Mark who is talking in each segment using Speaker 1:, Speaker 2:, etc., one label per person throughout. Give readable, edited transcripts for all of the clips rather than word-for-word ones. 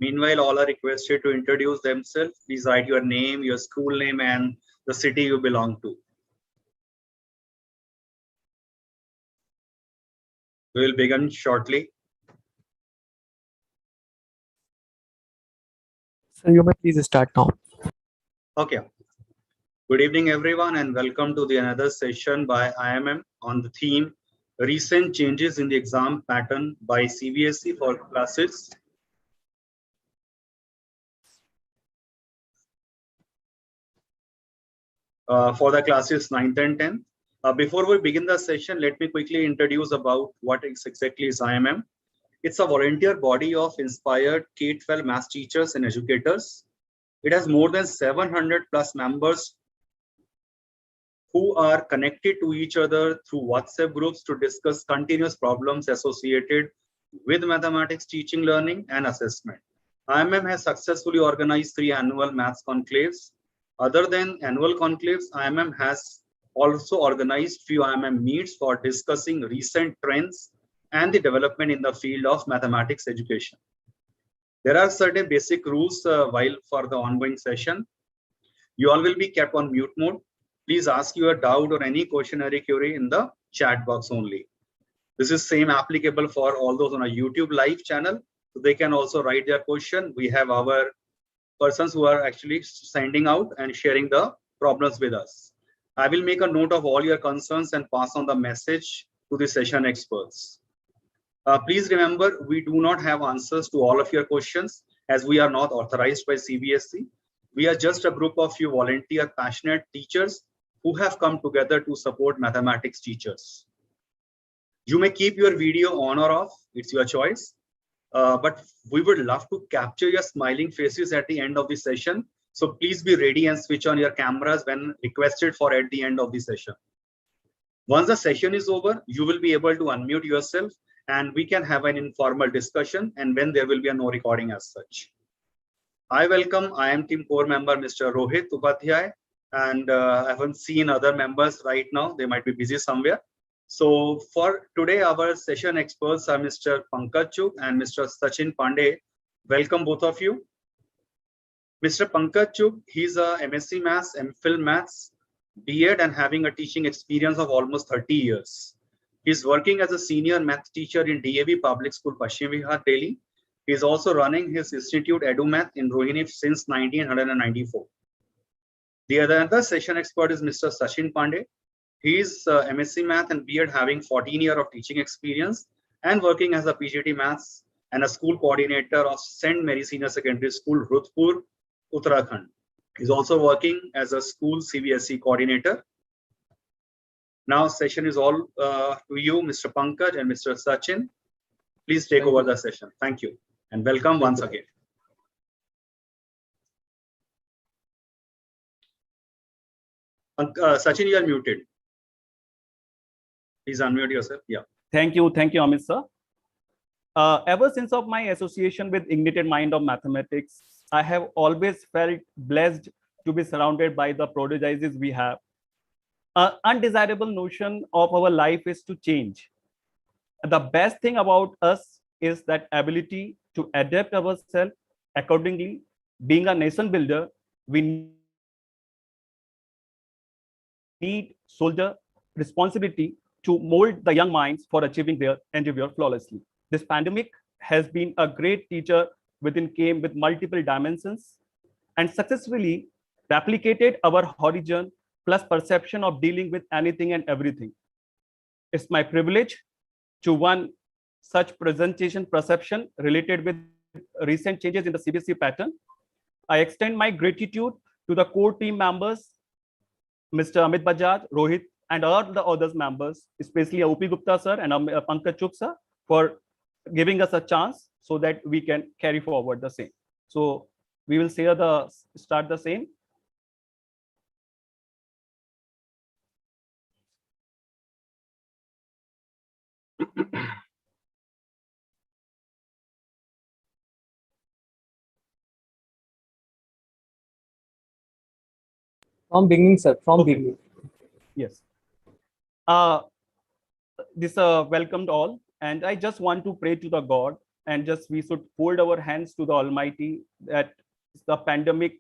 Speaker 1: Meanwhile, all are requested to introduce themselves. Please write your name, your school name, and the city you belong to. We will begin shortly.
Speaker 2: So you may please start now.
Speaker 1: Okay. Good evening, everyone, and welcome to the another session by IMM on the theme Recent Changes in the Exam Pattern by CBSE for Classes. For the classes 9th and 10th. Before we begin the session, let me quickly introduce about what exactly is IMM. It's a volunteer body of inspired K-12 math teachers and educators. It has more than 700 plus members who are connected to each other through WhatsApp groups to discuss continuous problems associated with mathematics teaching, learning, and assessment. IMM has successfully organized 3 annual maths conclaves. Other than annual conclaves, IMM has also organized few IMM meets for discussing recent trends and the development in the field of mathematics education. There are certain basic rules while for the ongoing session. You all will be kept on mute mode. Please ask your doubt or any question or query in the chat box only. This is same applicable for all those on a YouTube live channel. So they can also write their question. We have our persons who are actually sending out and sharing the problems with us. I will make a note of all your concerns and pass on the message to the session experts. Please remember, we do not have answers to all of your questions as we are not authorized by CBSE. We are just a group of few volunteer passionate teachers who have come together to support mathematics teachers. You may keep your video on or off, it's your choice. But we would love to capture your smiling faces at the end of the session. So please be ready and switch on your cameras when requested for at the end of the session. Once the session is over, you will be able to unmute yourself and we can have an informal discussion, and when there will be no recording as such. I welcome IM team core member Mr. Rohit Upadhyay, and I haven't seen other members right now. They might be busy somewhere. So for today, our session experts are Mr. Pankaj Chugh and Mr. Sachin Pandey. Welcome both of you. Mr. Pankaj Chugh, he's a MSc Maths, MPhil Maths, B.Ed, and having a teaching experience of almost 30 years. He's working as a senior math teacher in DAV Public School, Paschim Vihar, Delhi. He's also running his institute EduMath in Rohini since 1994. The other session expert is Mr. Sachin Pandey. He is MSc Math and B.Ed, having 14 years of teaching experience and working as a PGT Maths and a school coordinator of St. Mary Senior Secondary School, Rudhpur, Uttarakhand. He's also working as a school CBSE coordinator. Now session is all to you, Mr. Pankaj and Mr. Sachin. Please take over the session. Thank you and welcome once again. Sachin, you are muted. Please unmute yourself. Yeah.
Speaker 3: Thank you, Amit sir. Ever since of my association with Ignited Mind of Mathematics, I have always felt blessed to be surrounded by the prodigies we have. An undesirable notion of our life is to change. The best thing about us is that ability to adapt ourselves accordingly. Being a nation builder, we need soldier responsibility to mold the young minds for achieving their endeavor flawlessly. This pandemic has been a great teacher came with multiple dimensions and successfully replicated our horizon plus perception of dealing with anything and everything. It's my privilege to run such presentation perception related with recent changes in the CBSE pattern. I extend my gratitude to the core team members, Mr. Amit Bajaj, Rohit, and all the others members, especially OP Gupta sir and Pankaj Chugh sir, for giving us a chance so that we can carry forward the same. So we will start the same.
Speaker 2: From beginning, sir. From beginning.
Speaker 3: Yes. This welcomed all, and I just want to pray to the God and just we should fold our hands to the Almighty that the pandemic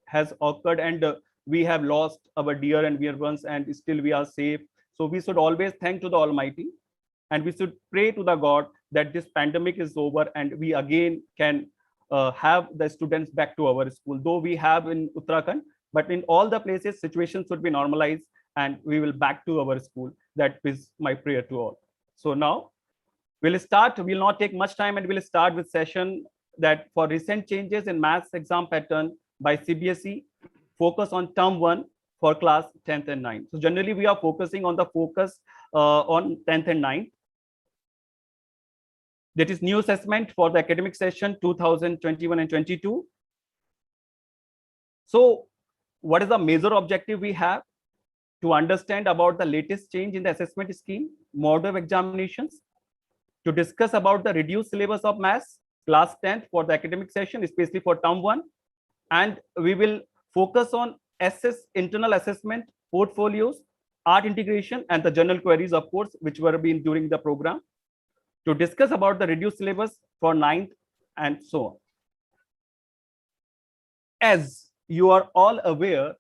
Speaker 3: has occurred and we have lost our dear and dear ones and still we are safe. So we should always thank to the Almighty and we should pray to the God that this pandemic is over and we again can have the students back to our school. Though we have in Uttarakhand, but in all the places situations should be normalized and we will back to our school. That is my prayer to all. So now we'll start. We'll not take much time and we'll start with session that for recent changes in maths exam pattern by CBSE, focus on term 1 for class 10th and 9th. So generally we are focusing on the focus on 10th and 9th. That is new assessment for the academic session 2021 and 22. So what is the major objective we have? To understand about the latest change in the assessment scheme, mode of examinations, to discuss about the reduced syllabus of maths, class 10th for the academic session, especially for term 1. And we will focus on internal assessment, portfolios, art integration, and the journal queries, of course, which were being during the program. To discuss about the reduced syllabus for 9th and so on. As you are all aware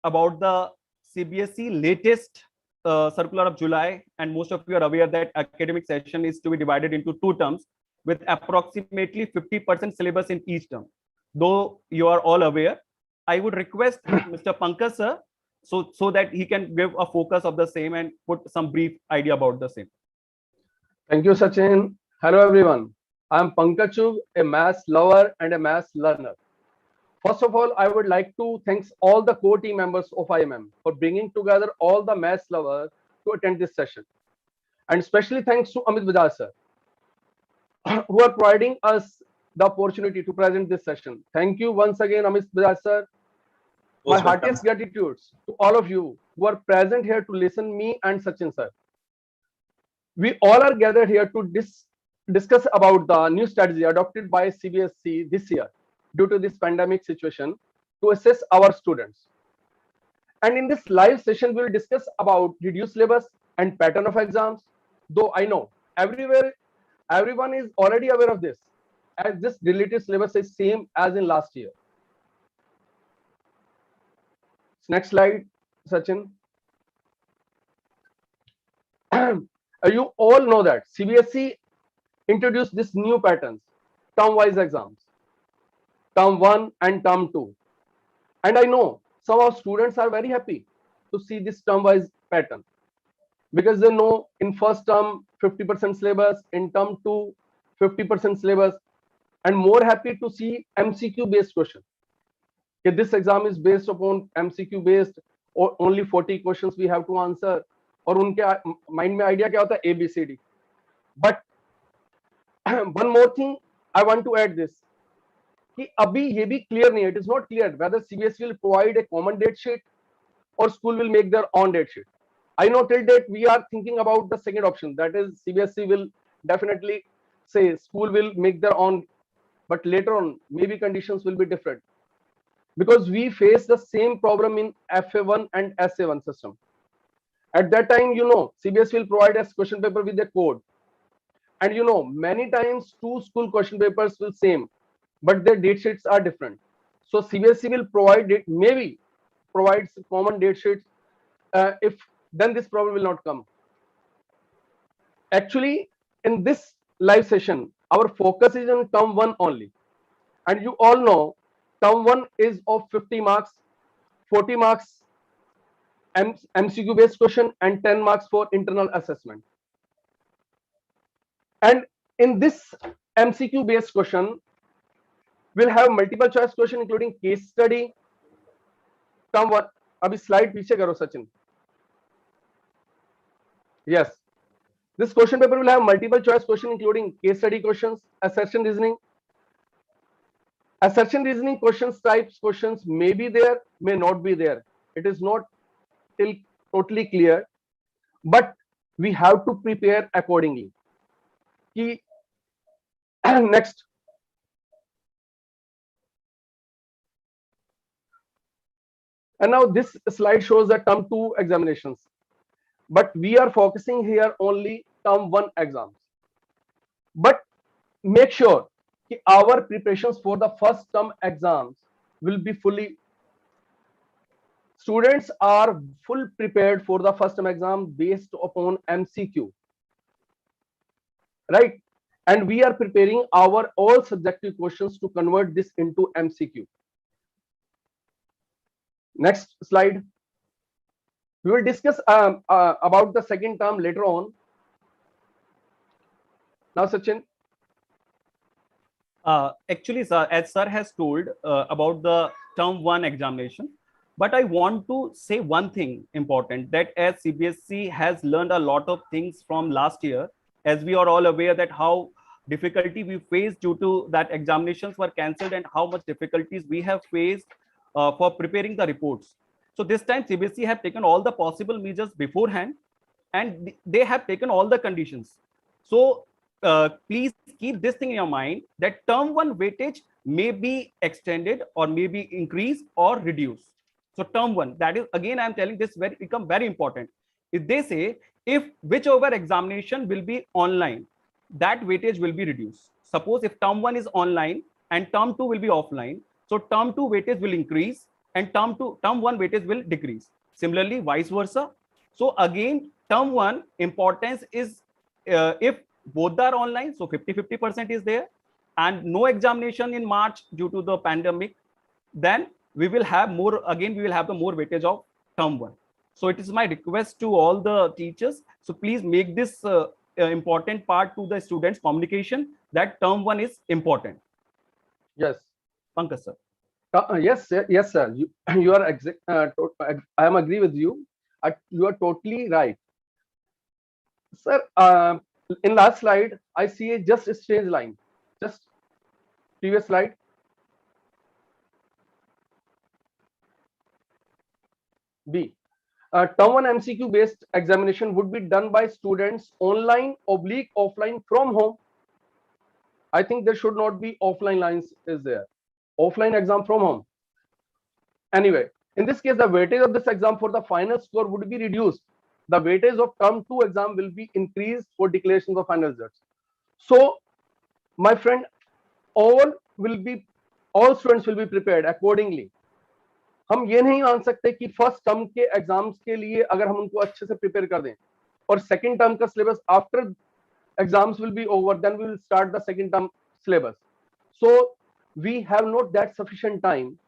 Speaker 3: about the CBSE latest circular of July, and most of you are aware that academic session is to be divided into 2 terms with approximately 50% syllabus in each term. Though you are all aware, I would request Mr. Pankaj sir so that he can give a focus of the same and put some brief idea about the same.
Speaker 4: Thank you, Sachin. Hello, everyone. I am Pankaj Chugh, a maths lover and a maths learner. First of all, I would like to thank all the core team members of IMM for bringing together all the maths lovers to attend this session. And especially thanks to Amit Bajaj sir, who are providing us the opportunity to present this session. Thank you once again, Amit Bajaj sir. My heartiest gratitudes to all of you who are present here to listen me and Sachin sir. We all are gathered here to discuss about the new strategy adopted by CBSE this year due to this pandemic situation to assess our students. And in this live session, we will discuss about reduced syllabus and pattern of exams. Though I know everyone is already aware of this, as this related syllabus is same as in last year. Next slide, Sachin. You all know that CBSE introduced this new patterns, term-wise exams, term 1 and term 2. And I know some of students are very happy to see this term-wise pattern because they know in first term 50% syllabus, in term 2 50% syllabus, and more happy to see MCQ based question. If this exam is based upon MCQ based or only 40 questions we have to answer. और उनके mind में idea क्या होता है ABCD. But one more thing I want to add this कि अभी ये भी clear नहीं है. It is not clear whether CBSE will provide a common date sheet or school will make their own date sheet. I know till date we are thinking about the second option, that is CBSE will definitely say school will make their own, but later on maybe conditions will be different because we face the same problem in FA1 and SA1 system. At that time, CBSE will provide us question paper with a code. And many times 2 school question papers will same, but their date sheets are different. So CBSE will provide it, maybe provides common date sheets. If then this problem will not come. Actually, in this live session, our focus is on term 1 only. And you all know term 1 is of 50 marks, 40 marks MCQ based question and 10 marks for internal assessment. And in this MCQ based question, we'll have multiple choice question including case study. Term 1, abhi slide piche karo Sachin. Yes, this question paper will have multiple choice question including case study questions, assertion reasoning. Assertion reasoning questions types questions may be there, may not be there. It is not still totally clear, but we have to prepare accordingly. Next. And now this slide shows the term 2 examinations, but we are focusing here only term 1 exams. But make sure that our preparations for the first term exams will be fully. Students are full prepared for the first term exam based upon MCQ, right? And we are preparing our all subjective questions to convert this into MCQ. Next slide. We will discuss about the second term later on. Now, Sachin.
Speaker 3: Actually, sir, as sir has told about the term one examination, but I want to say one thing important, that as CBSE has learned a lot of things from last year, as we are all aware that how difficulty we faced due to that examinations were cancelled and how much difficulties we have faced for preparing the reports. So this time CBSE have taken all the possible measures beforehand, and they have taken all the conditions. So please keep this thing in your mind, that term one weightage may be extended or may be increased or reduced. So term one, that is, again, I'm telling this become very important. If they say, if whichever examination will be online, that weightage will be reduced. Suppose if term one is online and term two will be offline, so term two weightage will increase and term one weightage will decrease. Similarly, vice versa. So again, term one importance is if both are online, so 50-50% is there, and no examination in March due to the pandemic, then we will have more, again, we will have the more weightage of term one. So it is my request to all the teachers, so please make this important part to the students' communication, that term one is important.
Speaker 4: Yes.
Speaker 3: Pankaj sir.
Speaker 4: Yes, sir. You are exact. I am agree with you. You are totally right, sir. In last slide, I see just a strange line. Just previous slide. B. Term 1 MCQ based examination would be done by students online / offline from home. I think there should not be offline lines is there. Offline exam from home. Anyway, in this case, the weightage of this exam for the final score would be reduced. The weightage of term 2 exam will be increased for declarations of final results. So, my friend, all students will be prepared accordingly. हम ये नहीं मान सकते कि first term के exams के लिए अगर हम उनको अच्छे से प्रिपेयर कर दें और सेकंड टर्म का syllabus after exams will be over, then we will start the second term syllabus. So we have not that sufficient time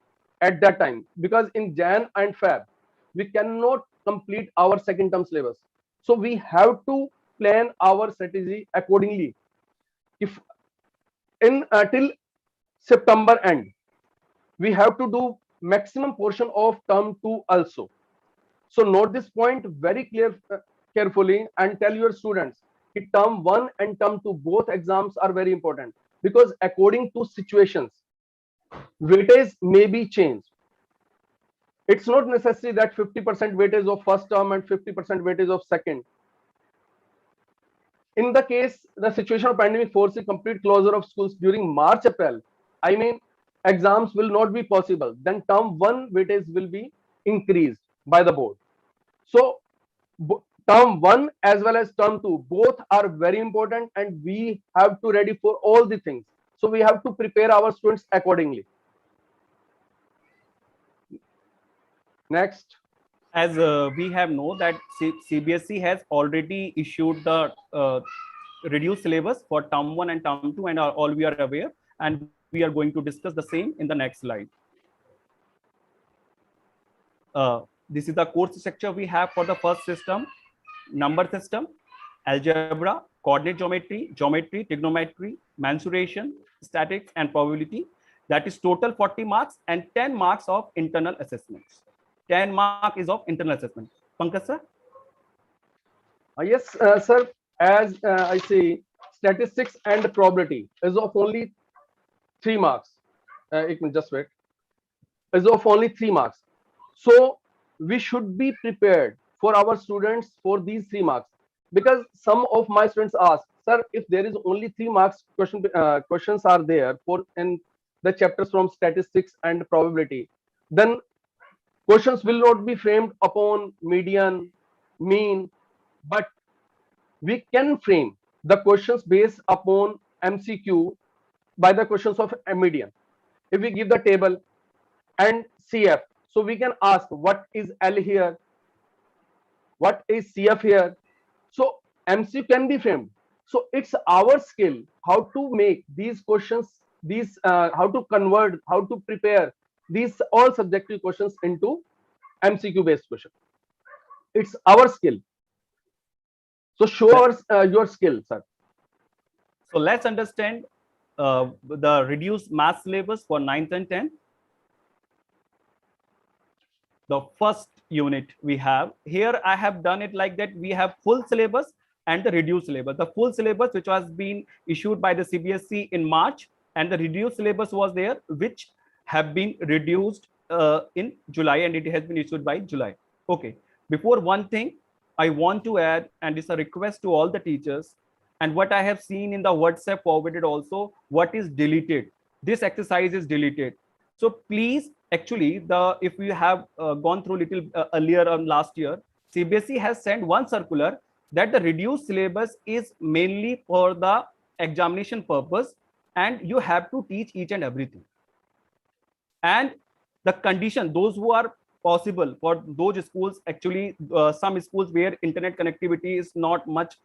Speaker 4: at that time, because in Jan and Feb we cannot complete our second term syllabus. So we have to plan our strategy accordingly. If in till September end we have to do maximum portion of term 2 also. So note this point very carefully and tell your students term 1 and term 2 both exams are very important, because according to situations weightage may be changed. It's not necessary that 50% weightage of first term and 50% weightage of second. In the case the situation of pandemic forcing complete closure of schools during March April, I mean exams will not be possible, then term 1 weightage will be increased by the board. So term 1 as well as term 2 both are very important, and we have to ready for all the things. So we have to prepare our students accordingly. Next.
Speaker 3: As we have know that CBSE has already issued the reduced syllabus for term 1 and term 2, and all we are aware, and we are going to discuss the same in the next slide. This is the course structure we have for the first system: number system, algebra, coordinate geometry, trigonometry, mensuration, statistics, and probability. That is total 40 marks and 10 marks of internal assessments. 10 mark is of internal assessment. Pankaj sir?
Speaker 4: Yes, sir. As I say, statistics and probability is of only 3 marks. Just wait. Is of only 3 marks. So we should be prepared for our students for these 3 marks, because some of my students ask, sir, if there is only 3 marks questions are there for in the chapters from statistics and probability, then questions will not be framed upon median, mean, but we can frame the questions based upon MCQ by the questions of a median. If we give the table and CF, so we can ask what is L here, what is CF here. So MCQ can be framed. So it's our skill how to make these questions, these how to convert, how to prepare these all subjective questions into MCQ based question. It's our skill. So show our your skill, sir.
Speaker 3: So let's understand the reduced math syllabus for 9th and 10th. The first unit we have here, I have done it like that. We have full syllabus and the reduced syllabus. The full syllabus, which was being issued by the CBSE in March, and the reduced syllabus was there, which have been reduced in July, and it has been issued by July. Okay. Before one thing, I want to add, and it's a request to all the teachers, and what I have seen in the WhatsApp forwarded also, what is deleted. This exercise is deleted. So please, actually, if you have gone through little earlier on last year, CBSE has sent one circular that the reduced syllabus is mainly for the examination purpose, and you have to teach each and everything. And the condition, those who are possible for those schools, actually some schools where internet connectivity is not much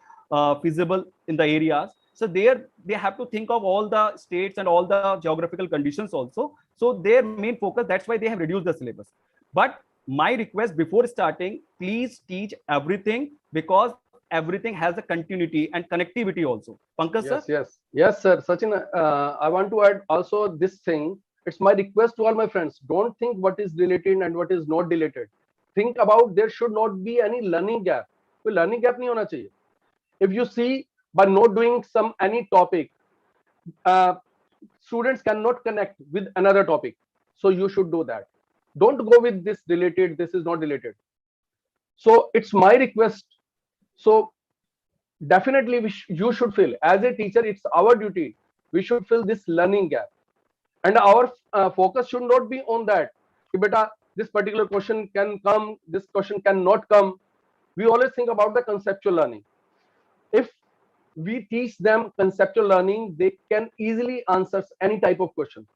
Speaker 3: feasible in the areas, so there they have to think of all the states and all the geographical conditions also. So their main focus, that's why they have reduced the syllabus. But my request before starting, please teach everything, because everything has a continuity and connectivity also. Pankaj sir?
Speaker 4: Yes, sir. Sachin, I want to add also this thing. It's my request to all my friends. Don't think what is deleted and what is not deleted. Think about there should not be any learning gap. कोई learning gap नहीं होना चाहिए. If you see, by not doing any topic, students cannot connect with another topic. So you should do that. Don't go with this deleted, this is not deleted. So it's my request. So definitely you should fill. As a teacher, it's our duty. We should fill this learning gap. And our focus should not be on that. Beta, this particular question can come, this question cannot come. We always think about the conceptual learning. If we teach them conceptual learning, they can easily answer any type of question.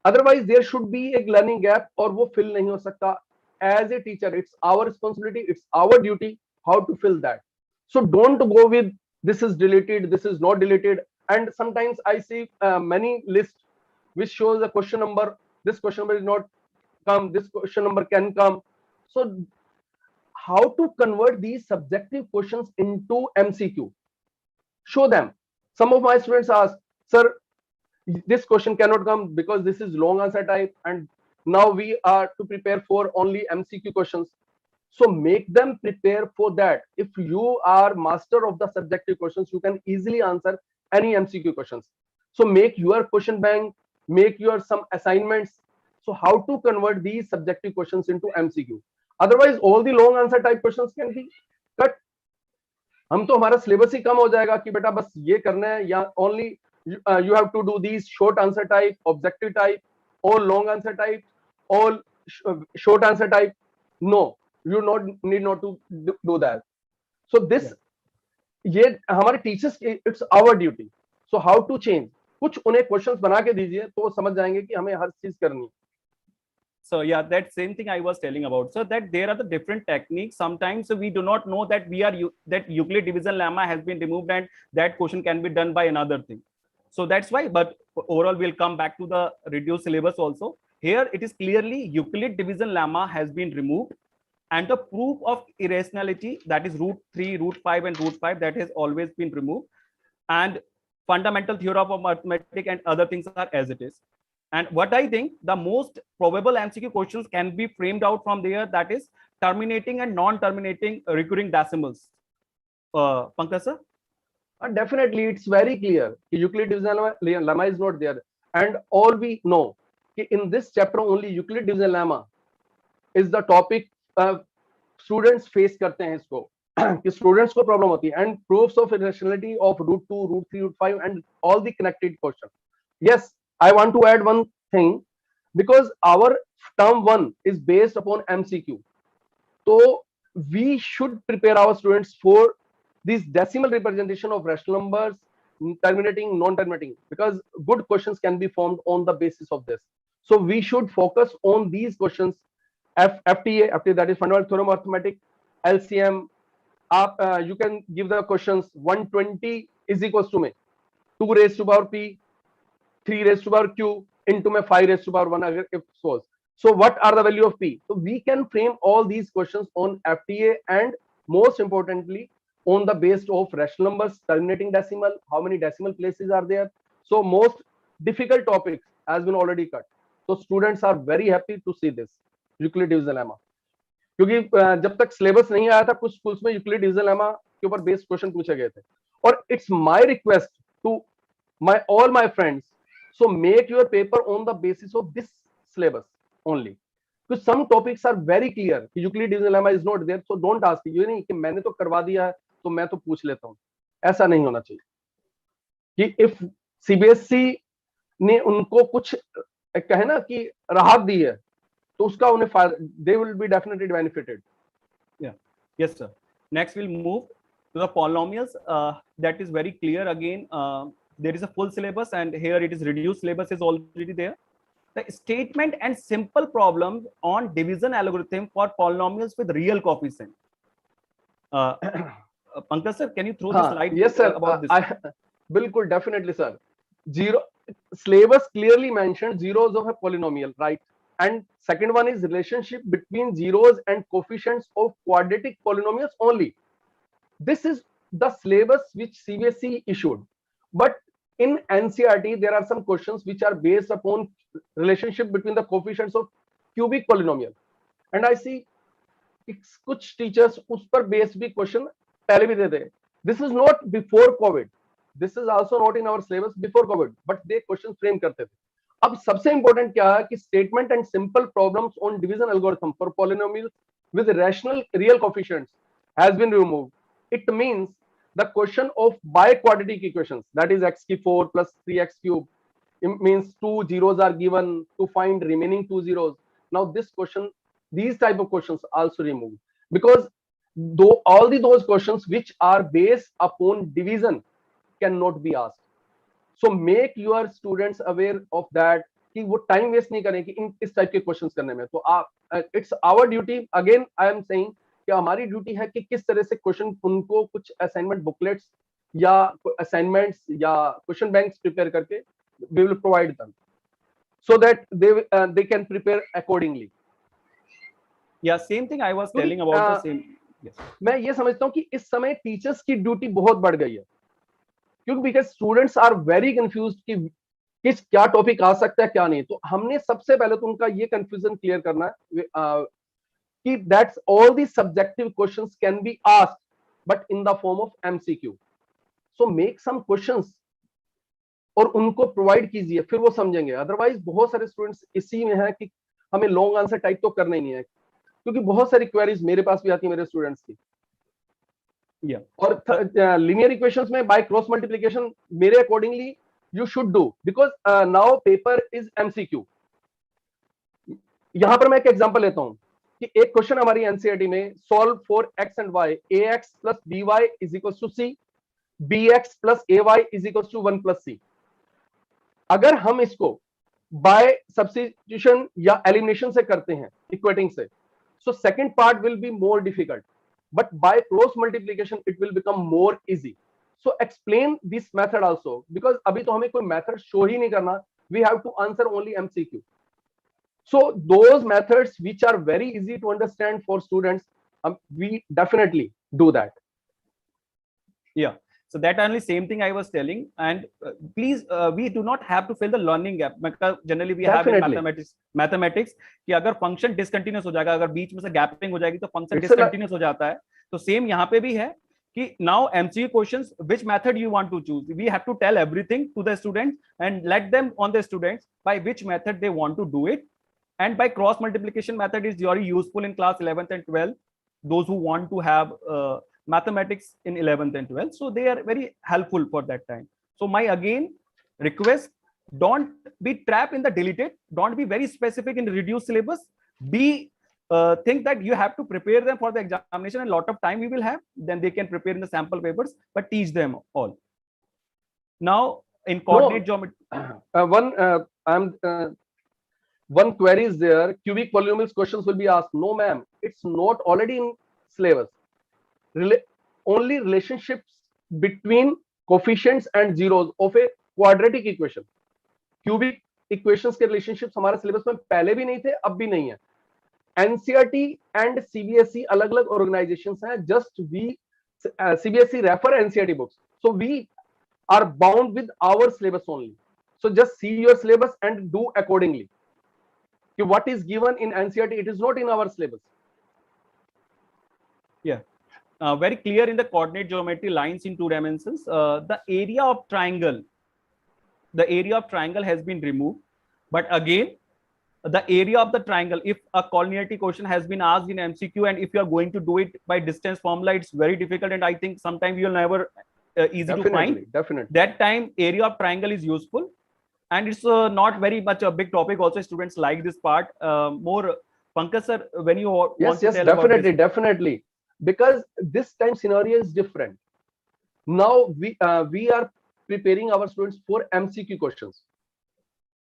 Speaker 4: Otherwise, there should be a learning gap, or wo fill nahi ho sakta. As a teacher, it's our responsibility, it's our duty how to fill that. So don't go with this is deleted, this is not deleted. And sometimes I see many lists which shows the question number, this question number is not come, this question number can come. So how to convert these subjective questions into MCQ? Show them. Some of my students ask, sir, this question cannot come because this is long answer type, and now we are to prepare for only MCQ questions. So make them prepare for that. If you are master of the subjective questions, you can easily answer any MCQ questions. So make your question bank, make your some assignments. So how to convert these subjective questions into MCQ? Otherwise, all the long answer type questions can be cut. हम तो हमारा syllabus ही कम हो जाएगा कि बेटा बस ये करना है, या only you have to do these short answer type, objective type, all long answer type, all short answer type. No, you need not to do that. So this, ये हमारे teachers, it's our duty. So how to change? कुछ उन्हें questions बना के दीजिए तो वो समझ जाएंगे कि हमें हर चीज करनी है.
Speaker 3: So yeah, that same thing I was telling about. So that there are the different techniques. Sometimes we do not know that that Euclid division lemma has been removed and that question can be done by another thing. So that's why. But overall, we'll come back to the reduced syllabus also. Here it is clearly Euclid division lemma has been removed, and the proof of irrationality, that is root 3, root 5, and root 5, that has always been removed, and fundamental theorem of arithmetic and other things are as it is. And what I think the most probable MCQ questions can be framed out from there, that is terminating and non-terminating recurring decimals. Pankaj sir?
Speaker 4: Definitely, it's very clear. Euclid division lemma is not there. And all we know, in this chapter only Euclid division lemma is the topic students face करते हैं इसको. कि students को problem होती है. And proofs of irrationality of root 2, root 3, root 5 and all the connected questions. Yes, I want to add one thing, because our term 1 is based upon MCQ. So we should prepare our students for this decimal representation of rational numbers, terminating, non-terminating, because good questions can be formed on the basis of this. So we should focus on these questions. FTA, that is fundamental theorem of arithmetic, LCM. You can give the questions 120 is equals to me 2 raised to power p, 3 raised to power q into my 5 raised to power 1 अगर if suppose. So what are the value of p? So we can frame all these questions on FTA, and most importantly on the base of rational numbers, terminating decimal, how many decimal places are there. So most difficult topics has been already cut. So students are very happy to see this Euclid division lemma, क्योंकि जब तक syllabus नहीं आया था कुछ schools में Euclid division lemma के ऊपर बेस्ड क्वेश्चन पूछे गए थे. और it's my request to my all my friends, so make your paper on the basis of this syllabus only, because some topics are very clear. Euclid division lemma is not there, so don't ask. ये नहीं कि मैंने तो करवा दिया है तो मैं तो पूछ लेता हूँ, ऐसा नहीं होना चाहिए. कि इफ सीबीएसई ने उनको कुछ कहे ना कि राहत दी है तो उसका उन्हें फायदा, they will be definitely benefited.
Speaker 3: Yeah, yes sir. Next we'll move to the polynomials. That is very clear again. There is a full syllabus and here it is reduced syllabus is already there. The statement and simple problems on division algorithm for polynomials with real coefficient. Pankaj sir, can you throw the slide?
Speaker 4: Yes sir,
Speaker 3: about this?
Speaker 4: बिल्कुल, definitely sir. Syllabus clearly mentioned zeros of a polynomial, right? And second one is relationship between zeros and coefficients of quadratic polynomials only. This is the syllabus which CBSE issued. But in NCERT, there are some questions which are based upon relationship between the coefficients of cubic polynomial. And I see कुछ teachers उस पर based भी question पहले भी देते हैं. This is not before COVID. This is also not in our syllabus before COVID. But they question frame करते थे. अब सबसे इंपॉर्टेंट क्या है कि statement and simple problems on division algorithm for polynomials with rational real coefficients has been removed. It means the question of by quadratic equations, that is x की 4 plus 3x cube, it means 2 zeros are given to find remaining 2 zeros. Now this question, these type of questions also removed, because though all those questions which are based upon division cannot be asked. So make your students aware of that कि वो time waste नहीं करें कि इन इस type के questions करने में. तो आप, it's our duty, again I am saying कि हमारी ड्यूटी है कि किस तरह से क्वेश्चन उनको कुछ असाइनमेंट बुकलेट्स या असाइनमेंट्स या क्वेश्चन बैंक्स प्रिपेयर करके we will provide them so that they can prepare accordingly.
Speaker 3: Yeah, same thing I was telling about the same. Yes.
Speaker 4: मैं ये समझता हूँ कि इस समय टीचर्स की ड्यूटी बहुत बढ़ गई है, क्योंकि because students are very confused कि किस क्या टॉपिक आ सकता है क्या नहीं. तो हमने सबसे पहले तो उनका ये कंफ्यूजन क्लियर करना है कि that's all the subjective questions can be asked but in the form of MCQ. So make some questions और उनको प्रोवाइड कीजिए, फिर वो समझेंगे. अदरवाइज बहुत सारे स्टूडेंट्स इसी में है कि हमें लॉन्ग आंसर टाइप तो करना ही नहीं है, क्योंकि बहुत सारी क्वेरीज मेरे पास भी आती है मेरे स्टूडेंट्स की. और linear equations में by cross multiplication मेरे accordingly you should do, because now paper is MCQ. यहां पर मैं एक एग्जांपल लेता हूं कि एक क्वेश्चन हमारी एनसीईआरटी में solve for x and y, ax plus by is equals to c, bx plus ay is equals to 1 plus c. अगर हम इसको बाय सब्स्टिट्यूशन या एलिमिनेशन से करते हैं, इक्वेटिंग से, so second part will be more difficult. But by cross multiplication it will become more easy. So explain this method also, because अभी तो हमें कोई method show ही नहीं करना, we have to answer only MCQ. So those methods which are very easy to understand for students, we definitely do that.
Speaker 3: Yeah, so that only same thing I was telling. And please, we do not have to fill the learning gap. Generally we have in mathematics कि अगर function discontinuous हो जाएगा, अगर बीच में से gapping हो जाएगी तो फंक्शन डिसकंटिन्यूस हो जाता है. तो सेम यहाँ पे भी है कि now MCQ questions, which method you want to choose, we have to tell everything to the students and let them on the students by which method they want to do it. And by cross multiplication method is very useful in class 11th and 12th, those who want to have mathematics in 11th and 12th, so they are very helpful for that time. So my again request, don't be trapped in the deleted, don't be very specific in the reduced syllabus, be think that you have to prepare them for the examination, and a lot of time we will have, then they can prepare in the sample papers, but teach them all. Now in coordinate geometry,
Speaker 4: one query is there. Cubic polynomials questions will be asked. No, ma'am, it's not already in syllabus. Only relationships between coefficients and zeros of a quadratic equation. Cubic equations के relationships हमारे syllabus में पहले भी नहीं थे, अब भी नहीं है. NCERT and CBSE अलग-अलग organizations हैं. Just we CBSE refer NCERT books, so we are bound with our syllabus only. So just see your syllabus and do accordingly. What is given in NCERT, it is not in our syllabus.
Speaker 3: Yeah, very clear in the coordinate geometry lines in 2 dimensions. The area of triangle has been removed, but again, the area of the triangle, if a collinearity question has been asked in MCQ, and if you are going to do it by distance formula, it's very difficult, and I think sometimes you'll never easy to find.
Speaker 4: Definitely.
Speaker 3: That time, area of triangle is useful. And it's not very much a big topic. Also, students like this part more. Pankaj sir, when you want
Speaker 4: yes,
Speaker 3: to tell
Speaker 4: definitely, because this time scenario is different. Now we are preparing our students for MCQ questions.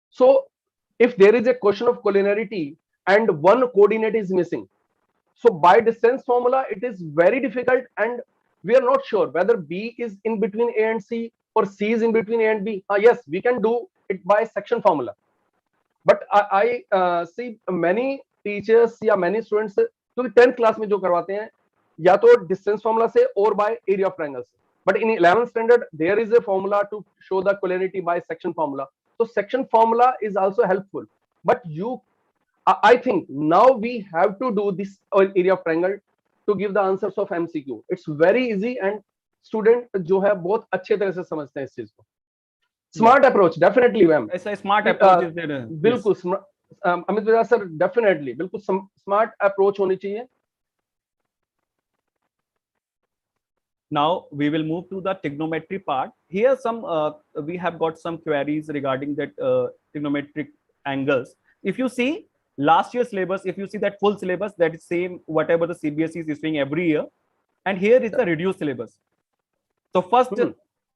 Speaker 4: So if there is a question of collinearity and one coordinate is missing, so by distance formula it is very difficult, and we are not sure whether B is in between A and C or C is in between A and B. Yes, we can do it by section formula, but I see many teachers या many students क्योंकि 10th class में जो करवाते हैं या तो distance formula से or by area of triangle से, but in 11th standard there is a formula to show the collinearity by section formula. So section formula is also helpful, but I think now we have to do this area of triangle to give the answers of MCQ. It's very easy, and student जो है बहुत अच्छे तरह से समझते हैं इस चीज को. Smart approach, definitely, ma'am.
Speaker 3: ऐसा smart approach is there.
Speaker 4: बिल्कुल, अमित विद्या सर, definitely, बिल्कुल smart approach होनी चाहिए.
Speaker 3: Now we will move to the trigonometry part. Here we have got some queries regarding that trigonometric angles. If you see last year's syllabus, if you see that full syllabus, that is same whatever the CBSE is issuing every year, and here is the reduced syllabus. So first,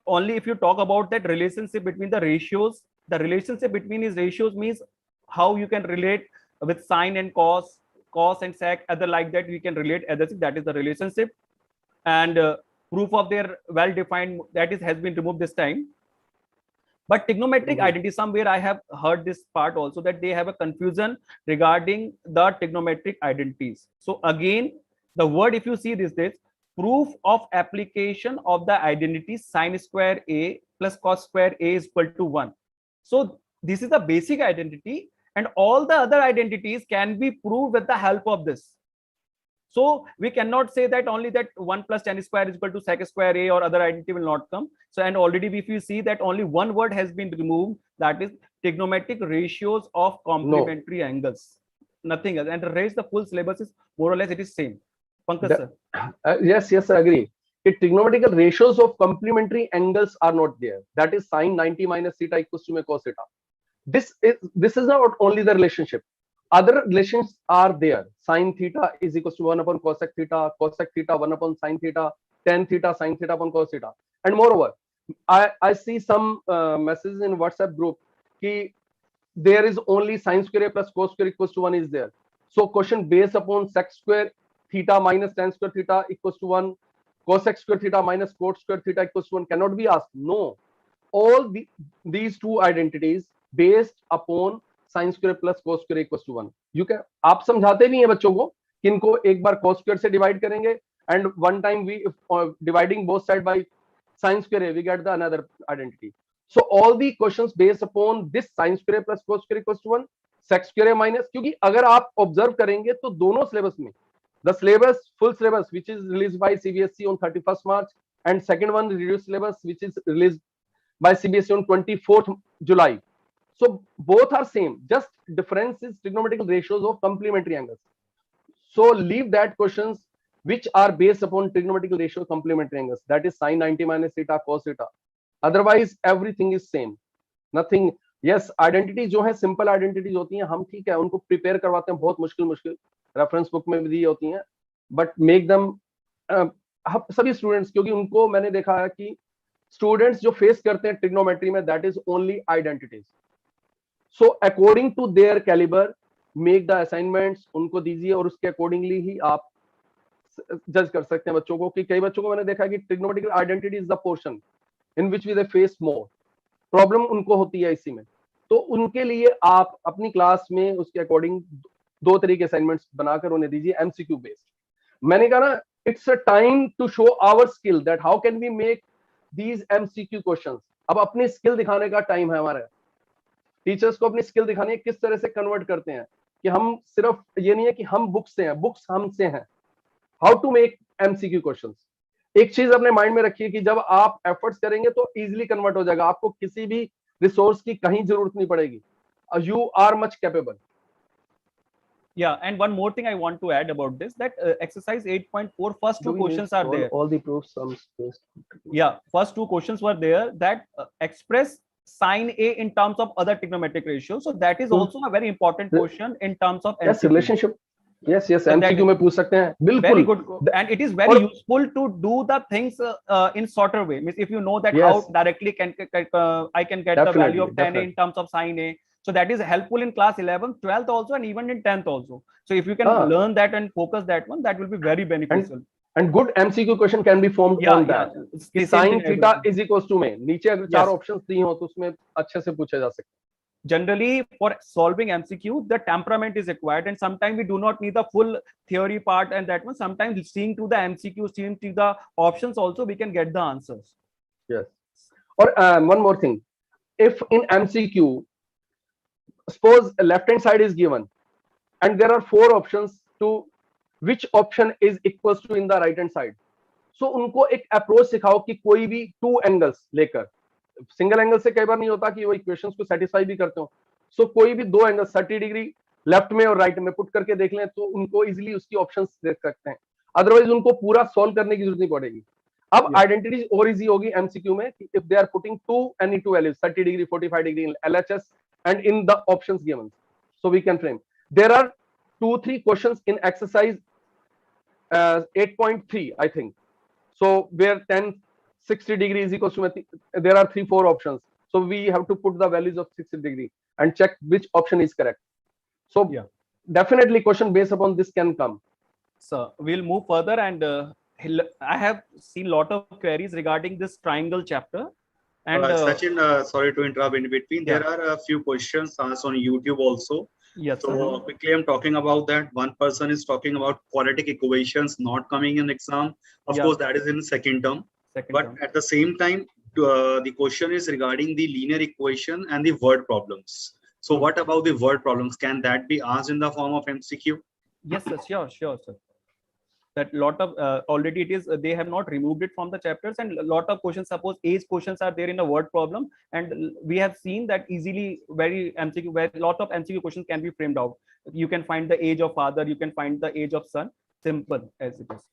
Speaker 3: only if you talk about that relationship between the ratios, the relationship between these ratios means how you can relate with sine and cos and sec, other like that we can relate other thing, that is the relationship. And proof of their well-defined, that is has been removed this time. But trigonometric identity, somewhere I have heard this part also, that they have a confusion regarding the trigonometric identities. So again, the word, if you see this proof of application of the identity sine square A plus cos square A is equal to 1. So this is the basic identity, and all the other identities can be proved with the help of this. So we cannot say that only that 1 plus tan square is equal to sec square A or other identity will not come. So, and already if you see that only one word has been removed, that is trigonometric ratios of complementary angles, nothing else. And the rest, the full syllabus is more or less it is same. Pankaj sir.
Speaker 4: Yes, I agree. The trigonometrical ratios of complementary angles are not there. That is sine 90 minus theta equals to cos theta. This is not only the relationship. Other relations are there. Sine theta is equals to 1 upon cosec theta 1 upon sine theta, tan theta sine theta upon cos theta. And moreover, I see some messages in WhatsApp group कि there is only sine square A plus cos square equals to 1 is there. So question based upon sec square theta minus tan square theta equals to 1, cosec square theta minus cot square theta equals to 1 cannot be asked. No, all these two identities based upon sin square plus cos square equals to 1. You can, आप समझाते नहीं है बच्चों को कि इनको एक बार cos square से divide करेंगे, and one time we dividing both side by sin square A, we get the another identity. So all the questions based upon this sin square A plus cos square equals to 1, sec square A minus, क्योंकि अगर आप observe करेंगे तो दोनों syllabus में the syllabus, full syllabus, which is released by CBSE on 31st March, and second one, reduced syllabus, which is released by CBSE on 24th July. So both are same, just difference is trigonometrical ratios of complementary angles. So leave that questions which are based upon trigonometrical ratio of complementary angles, that is sin 90 minus theta cos theta. Otherwise everything is same, nothing. Yes, identity जो है simple identities होती हैं, हम ठीक है उनको prepare करवाते हैं बहुत मुश्किल रेफरेंस बुक में भी दी होती हैं, बट मेक दम सभी स्टूडेंट्स, क्योंकि उनको मैंने देखा है कि स्टूडेंट्स जो फेस करते हैं ट्रिग्नोमेट्री में, that is only identities. So according to their calibre make the assignments, उनको दीजिए और उसके अकॉर्डिंगली ही आप जज कर सकते हैं बच्चों को. कि कई बच्चों को मैंने देखा कि trigonometrical identity is the portion in which we they face more problem उनको होती है इसी में. तो उनके लिए आप अपनी क्लास में उसके अकॉर्डिंग 2 तरीके असाइनमेंट्स बनाकर उन्हें दीजिए एमसीक्यू बेस्ड. मैंने कहा ना, it's a time to show our skill that how can we make these MCQ questions. अब अपनी स्किल दिखाने का टाइम है हमारा. टीचर्स को अपनी स्किल दिखानी है, किस तरह से कन्वर्ट करते हैं कि हम सिर्फ ये नहीं है कि हम बुक्स से हैं, बुक्स हमसे हैं. How to make MCQ questions. एक चीज अपने माइंड में रखिए कि जब आप एफर्ट्स करेंगे तो इजीली कन्वर्ट हो जाएगा. आपको किसी भी रिसोर्स की कहीं जरूरत नहीं पड़ेगी. You are much capable.
Speaker 3: Yeah, and one more thing I want to add about this, that exercise 8.4 first 2 questions are there.
Speaker 4: All the proof sums based.
Speaker 3: Yeah, first 2 questions were there that express sine A in terms of other trigonometric ratios. So that is also a very important question in terms of
Speaker 4: Yes, relationship. Yes, MCQ में पूछ सकते हैं. बिल्कुल.
Speaker 3: Very good. And it is very useful to do the things in shorter way. Means if you know that how directly I can get the value of tan A in terms of sine A. So that is helpful in class 11th, 12th also, and even in 10th also. So if you can learn that and focus that one, that will be very beneficial.
Speaker 4: And good MCQ question can be formed on that. Sin theta is equals to में नीचे अगर 4 options दी हो तो उसमें अच्छे से पूछे जा सकते.
Speaker 3: Generally, for solving MCQ, the temperament is required, and sometimes we do not need the full theory part and that one. Sometimes seeing to the MCQ, seeing to the options also, we can get the answers.
Speaker 4: Yes. Or one more thing, if in MCQ, suppose left hand side is given and there are 4 options to which option is equals to in the right hand side. So उनको एक approach सिखाओ कि कोई भी 2 angles लेकर, single angle से कई बार नहीं होता कि वो इक्वेशंस को सेटिस्फाई भी करते हो. सो कोई भी 2 एंगल 30 डिग्री लेफ्ट में और राइट में पुट करके देख लें तो उनको इजीली उसकी ऑप्शंस देख सकते हैं. अदरवाइज उनको पूरा सॉल्व करने की जरूरत नहीं पड़ेगी. अब आइडेंटिटीज और इजी होगी एमसीक्यू में कि if they are putting 2 any 2 values 30 degree 45 degree in LHS and in the options given, so we can frame. There are 2-3 questions in exercise 8.3 I think, so where 10-60 degree is equals to, there are 3-4 options, so we have to put the values of 60 degree and check which option is correct. So definitely question based upon this can come.
Speaker 3: So we'll move further, and I have seen lot of queries regarding this triangle chapter. And
Speaker 1: Sachin, sorry to interrupt in between. There are a few questions asked on YouTube also.
Speaker 3: Yes.
Speaker 1: So quickly, I'm talking about that. One person is talking about quadratic equations not coming in exam. Of course, that is in second term. But at the same time, the question is regarding the linear equation and the word problems. So what about the word problems? Can that be asked in the form of MCQ?
Speaker 3: Yes, sir. Sure, sir. That lot of already it is they have not removed it from the chapters, and a lot of questions, suppose age questions are there in a word problem, and we have seen that easily very MCQ, where lot of MCQ questions can be framed out. You can find the age of father, you can find the age of son, simple as it is.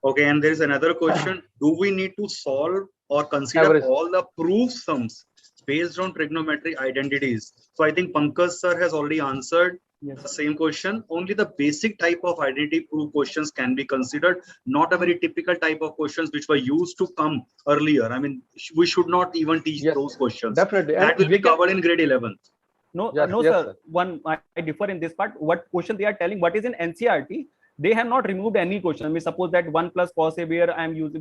Speaker 1: Okay, and there is another question: do we need to solve or consider all the proof sums based on trigonometric identities? So I think Pankaj sir has already answered the same question. Only the basic type of identity proof questions can be considered, not a very typical type of questions which were used to come earlier. I mean, we should not even teach those questions.
Speaker 4: Definitely.
Speaker 1: That will be covered in grade 11.
Speaker 3: No, sir. One, I differ in this part. What question they are telling, what is in NCERT, they have not removed any question. I mean, suppose that 1 plus cos A, where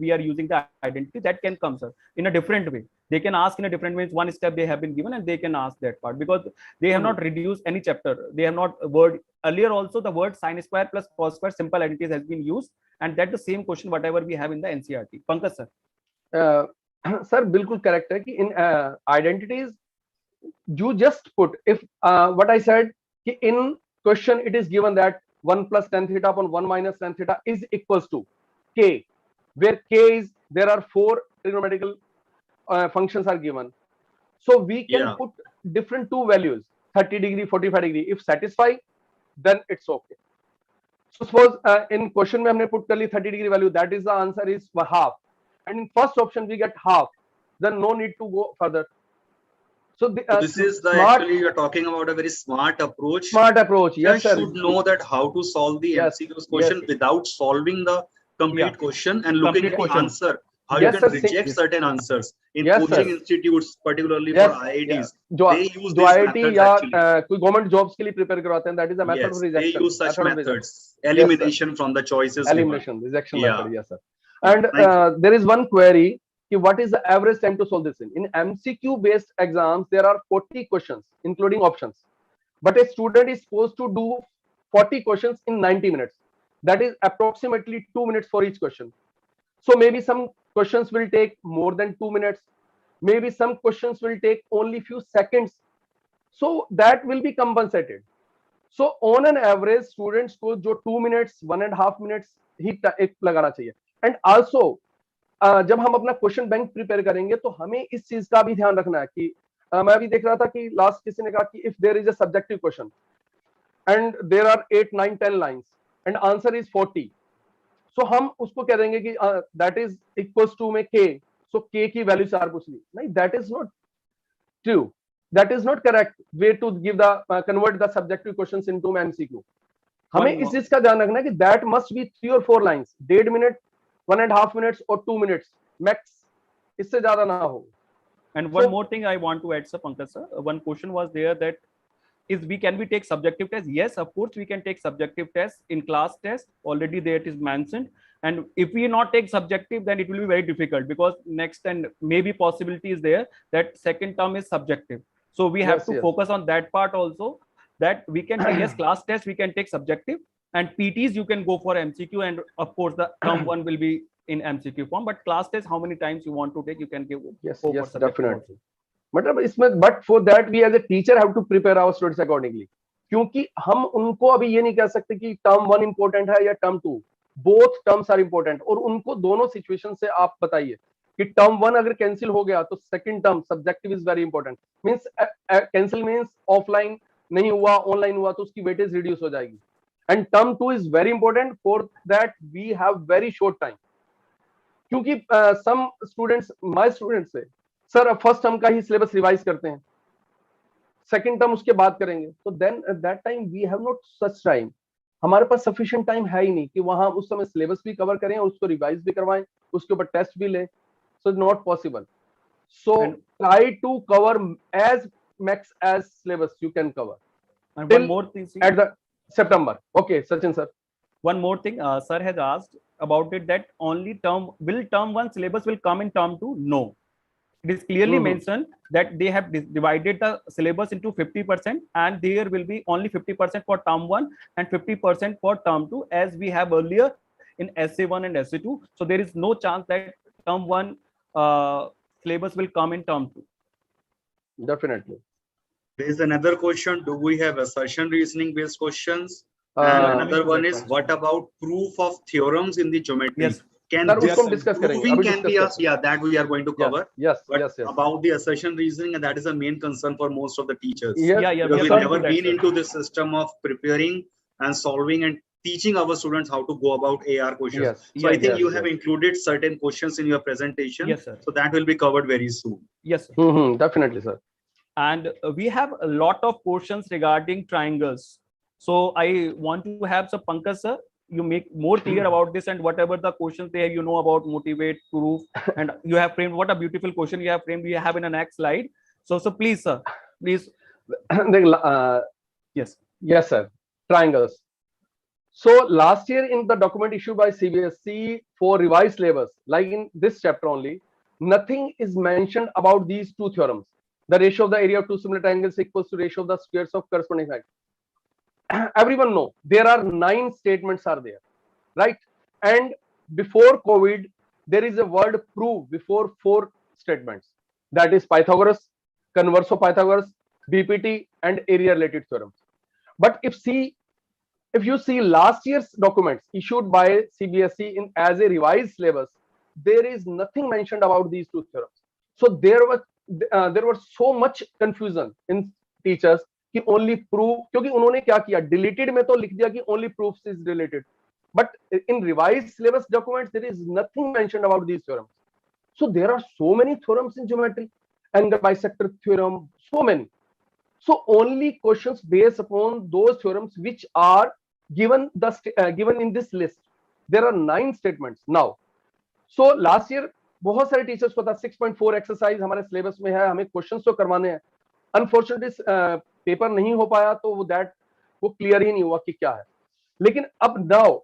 Speaker 3: we are using the identity, that can come, sir, in a different way. They can ask in a different way. One step they have been given, and they can ask that part, because they have not reduced any chapter. They have not word earlier also the word sin square plus cos square simple identities has been used, and that the same question whatever we have in the NCERT. Pankaj sir.
Speaker 4: Sir, बिल्कुल correct है कि in identities you just put, if what I said कि in question it is given that 1 plus tan theta upon 1 minus tan theta is equals to k, where k is, there are 4 trigonometrical functions are given, so we can put different 2 values 30 degree 45 degree. If satisfy, then it's okay. So suppose in question में हमने put कर ली 30 degree value, that is the answer is half, and in first option we get half, then no need to go further. So
Speaker 1: this is the actually you're talking about a very smart approach.
Speaker 4: Smart approach, yes, sir.
Speaker 1: You should know that how to solve the MCQ question without solving the complete question and looking at the answer. how
Speaker 4: Yes,
Speaker 1: you can
Speaker 4: sir,
Speaker 1: reject
Speaker 3: yes.
Speaker 1: certain answers in
Speaker 4: Yes,
Speaker 1: coaching
Speaker 4: sir.
Speaker 1: institutes, particularly
Speaker 4: Yes,
Speaker 1: for IITs.
Speaker 4: जो
Speaker 1: They use
Speaker 4: जो
Speaker 1: these
Speaker 4: IIT
Speaker 1: methods
Speaker 4: या
Speaker 1: actually.
Speaker 4: कोई government jobs के लिए prepare करवाते हैं, that is a method of
Speaker 1: Yes, they
Speaker 4: rejection.
Speaker 1: use such
Speaker 4: Method of rejection.
Speaker 1: methods.
Speaker 4: Yes, sir.
Speaker 1: Elimination from the choices given.
Speaker 4: Elimination, rejection
Speaker 1: Yeah.
Speaker 4: method. Yes, sir.
Speaker 1: Yeah.
Speaker 4: And
Speaker 1: Thank you.
Speaker 4: there is one query. What is the average time to solve this in? In MCQ based exams, there are 40 questions, including options. But a student is supposed to do 40 questions in 90 minutes. That is approximately 2 minutes for each question. So maybe some questions will take more than 2 minutes. Maybe some questions will take only few seconds. So that will be compensated. So on an average, students को जो 2 minutes, 1.5 minutes ही एक लगाना चाहिए. And also जब हम अपना question bank prepare करेंगे तो हमें इस चीज का भी ध्यान रखना है कि मैं अभी देख रहा था कि लास्ट किसी ने कहा कि if there is a subjective question and there are 8 9 10 lines and answer is 40, सो हम उसको कह देंगे कि दैट इज इक्वल्स टू में के, सो के की वैल्यू 4 पूछ ली. नहीं, that is not true. That is not correct way to give the convert the subjective questions into MCQ. हमें इस चीज का ध्यान रखना है कि दैट मस्ट बी 3 और 4 lines, 1.5 minute, 1.5 minutes or 2 minutes max. इससे ज्यादा ना हो.
Speaker 3: And one more thing I want to add, sir, Pankaj sir. One question was there that can we take subjective test? Yes, of course we can take subjective test in class test. Already there it is mentioned. And if we not take subjective, then it will be very difficult because next and maybe possibility is there that second term is subjective. So we have to focus on that part also. That we can take, yes, class test we can take subjective, and PTs you can go for MCQ, and of course the term one will be in MCQ form. But class test, how many times you want to take, you can give.
Speaker 4: Yes, yes, definitely. मतलब इसमें but for that we as a teacher have to prepare our students accordingly. क्योंकि हम उनको अभी ये नहीं कह सकते कि term 1 important है या term 2. Both terms are important. और उनको दोनों situation से आप बताइए कि term 1 अगर cancel हो गया तो second term subjective is very important. Means cancel means offline नहीं हुआ, ऑनलाइन हुआ, तो उसकी वेटेज रिड्यूस हो जाएगी. And term 2 is very important. For that we have very short time. क्योंकि सम स्टूडेंट्स, माय स्टूडेंट्स से सर फर्स्ट टर्म का ही सिलेबस रिवाइज करते हैं, सेकंड टर्म उसके बाद करेंगे, तो then at that time we have not such time. हमारे पास सफिशिएंट टाइम है ही नहीं कि वहां उस समय सिलेबस भी कवर करें और उसको रिवाइज भी करवाएं, उसके ऊपर टेस्ट भी लें. So not possible. So try to cover as max as syllabus you can cover.
Speaker 3: And one more thing, see,
Speaker 4: at the September. Okay, Sachin sir.
Speaker 3: One more thing, sir has asked about it, that only term 1 syllabus will come in term 2. No, it is clearly mentioned that they have divided the syllabus into 50%, and there will be only 50% for term 1 and 50% for term 2, as we have earlier in SA1 and SA2. So there is no chance that term 1 syllabus will come in term 2.
Speaker 4: Definitely.
Speaker 1: There is another question. Do we have assertion reasoning based questions? Another one is, what about proof of theorems in the geometry?
Speaker 3: Yes.
Speaker 1: Can
Speaker 4: sir,
Speaker 1: this
Speaker 4: proving
Speaker 1: can be asked? Yeah, that we are going to cover.
Speaker 4: Yes,
Speaker 1: but
Speaker 4: yes.
Speaker 1: About the assertion reasoning, and that is a main concern for most of the teachers.
Speaker 3: Yeah.
Speaker 1: Because we've never been into this system of preparing and solving and teaching our students how to go about AR questions.
Speaker 4: Yes.
Speaker 1: So I think you have included certain questions in your presentation.
Speaker 3: Yes, sir.
Speaker 1: So that will be covered very soon.
Speaker 3: Yes, sir.
Speaker 4: Definitely, sir.
Speaker 3: And we have a lot of questions regarding triangles. So I want to have some Pankaj sir, you make more clear about this, and whatever the questions there you know about motivate, proof, and you have framed, what a beautiful question you have framed, you have in the next slide. So please sir, please.
Speaker 4: Yes sir, triangles. So last year in the document issued by CBSE for revised syllabus, like in this chapter only, nothing is mentioned about these two theorems. The ratio of the area of two similar triangles equals to ratio of the squares of corresponding sides. Everyone know there are 9 statements are there, right? And before COVID, there is a word prove before 4 statements. That is Pythagoras, converse of Pythagoras, BPT, and area related theorems. But if you see last year's documents issued by CBSE as a revised syllabus, there is nothing mentioned about these two theorems. So there was so much confusion in teachers कि only proof, क्योंकि उन्होंने क्या किया, deleted में तो लिख दिया कि only proofs is related, but in revised syllabus documents there is nothing mentioned about these theorems. So there are so many theorems in geometry, angle bisector theorem, so many. So only questions based upon those theorems which are given in this list. There are 9 statements now. So last year बहुत सारे teachers को था 6.4 exercise हमारे syllabus में है, हमें questions तो करवाने हैं। अनफॉर्चुनेटली पेपर नहीं हो पाया तो वो क्लियर ही नहीं हुआ कि क्या है। लेकिन अब now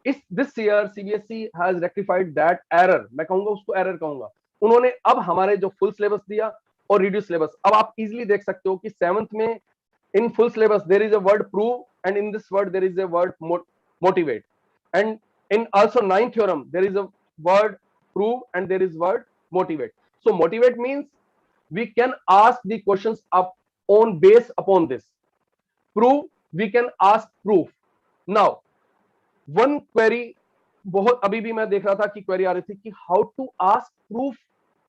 Speaker 4: this year CBSE has rectified that error, मैं कहूंगा उसको एरर कहूंगा। उन्होंने अब हमारे जो फुल सिलेबस दिया और रिड्यूस सिलेबस, अब आप इजीली देख सकते हो कि 7th में in full syllabus there is a word prove, and in this word there is a word motivate, and in also 9th theorem there is a word prove and there is word motivate. So motivate means we can ask the questions up on base upon this. Prove, we can ask proof. Now one query बहुत अभी भी मैं देख रहा था कि query आ रही थी कि हाउ टू आस्क प्रूफ,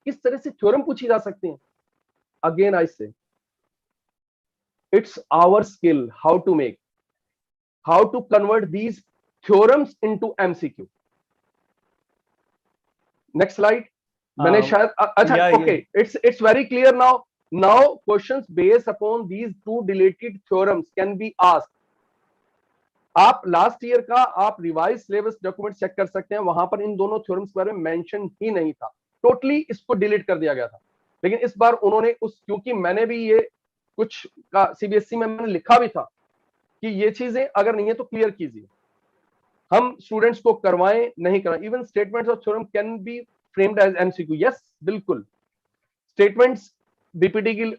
Speaker 4: किस तरह से थ्योरम पूछी जा सकती है। अगेन आई से it's our skill how to convert these theorems into MCQ. Next slide. मैंने शायद अच्छा okay, it's very clear now. Now questions based upon these two deleted theorems can be asked. आप last year का आप revise syllabus document check कर सकते हैं, वहां पर इन दोनों थ्योरम्स के बारे में मेंशन ही नहीं था, टोटली इसको डिलीट कर दिया गया था। लेकिन इस बार उन्होंने क्योंकि मैंने भी ये कुछ का सीबीएसई में मैंने लिखा भी था कि ये चीजें अगर नहीं है तो क्लियर कीजिए, हम स्टूडेंट्स को करवाएं नहीं करवाएं। Even statements of theorem can be framed as MCQ. Yes बिल्कुल, स्टेटमेंट्स बीपीटी की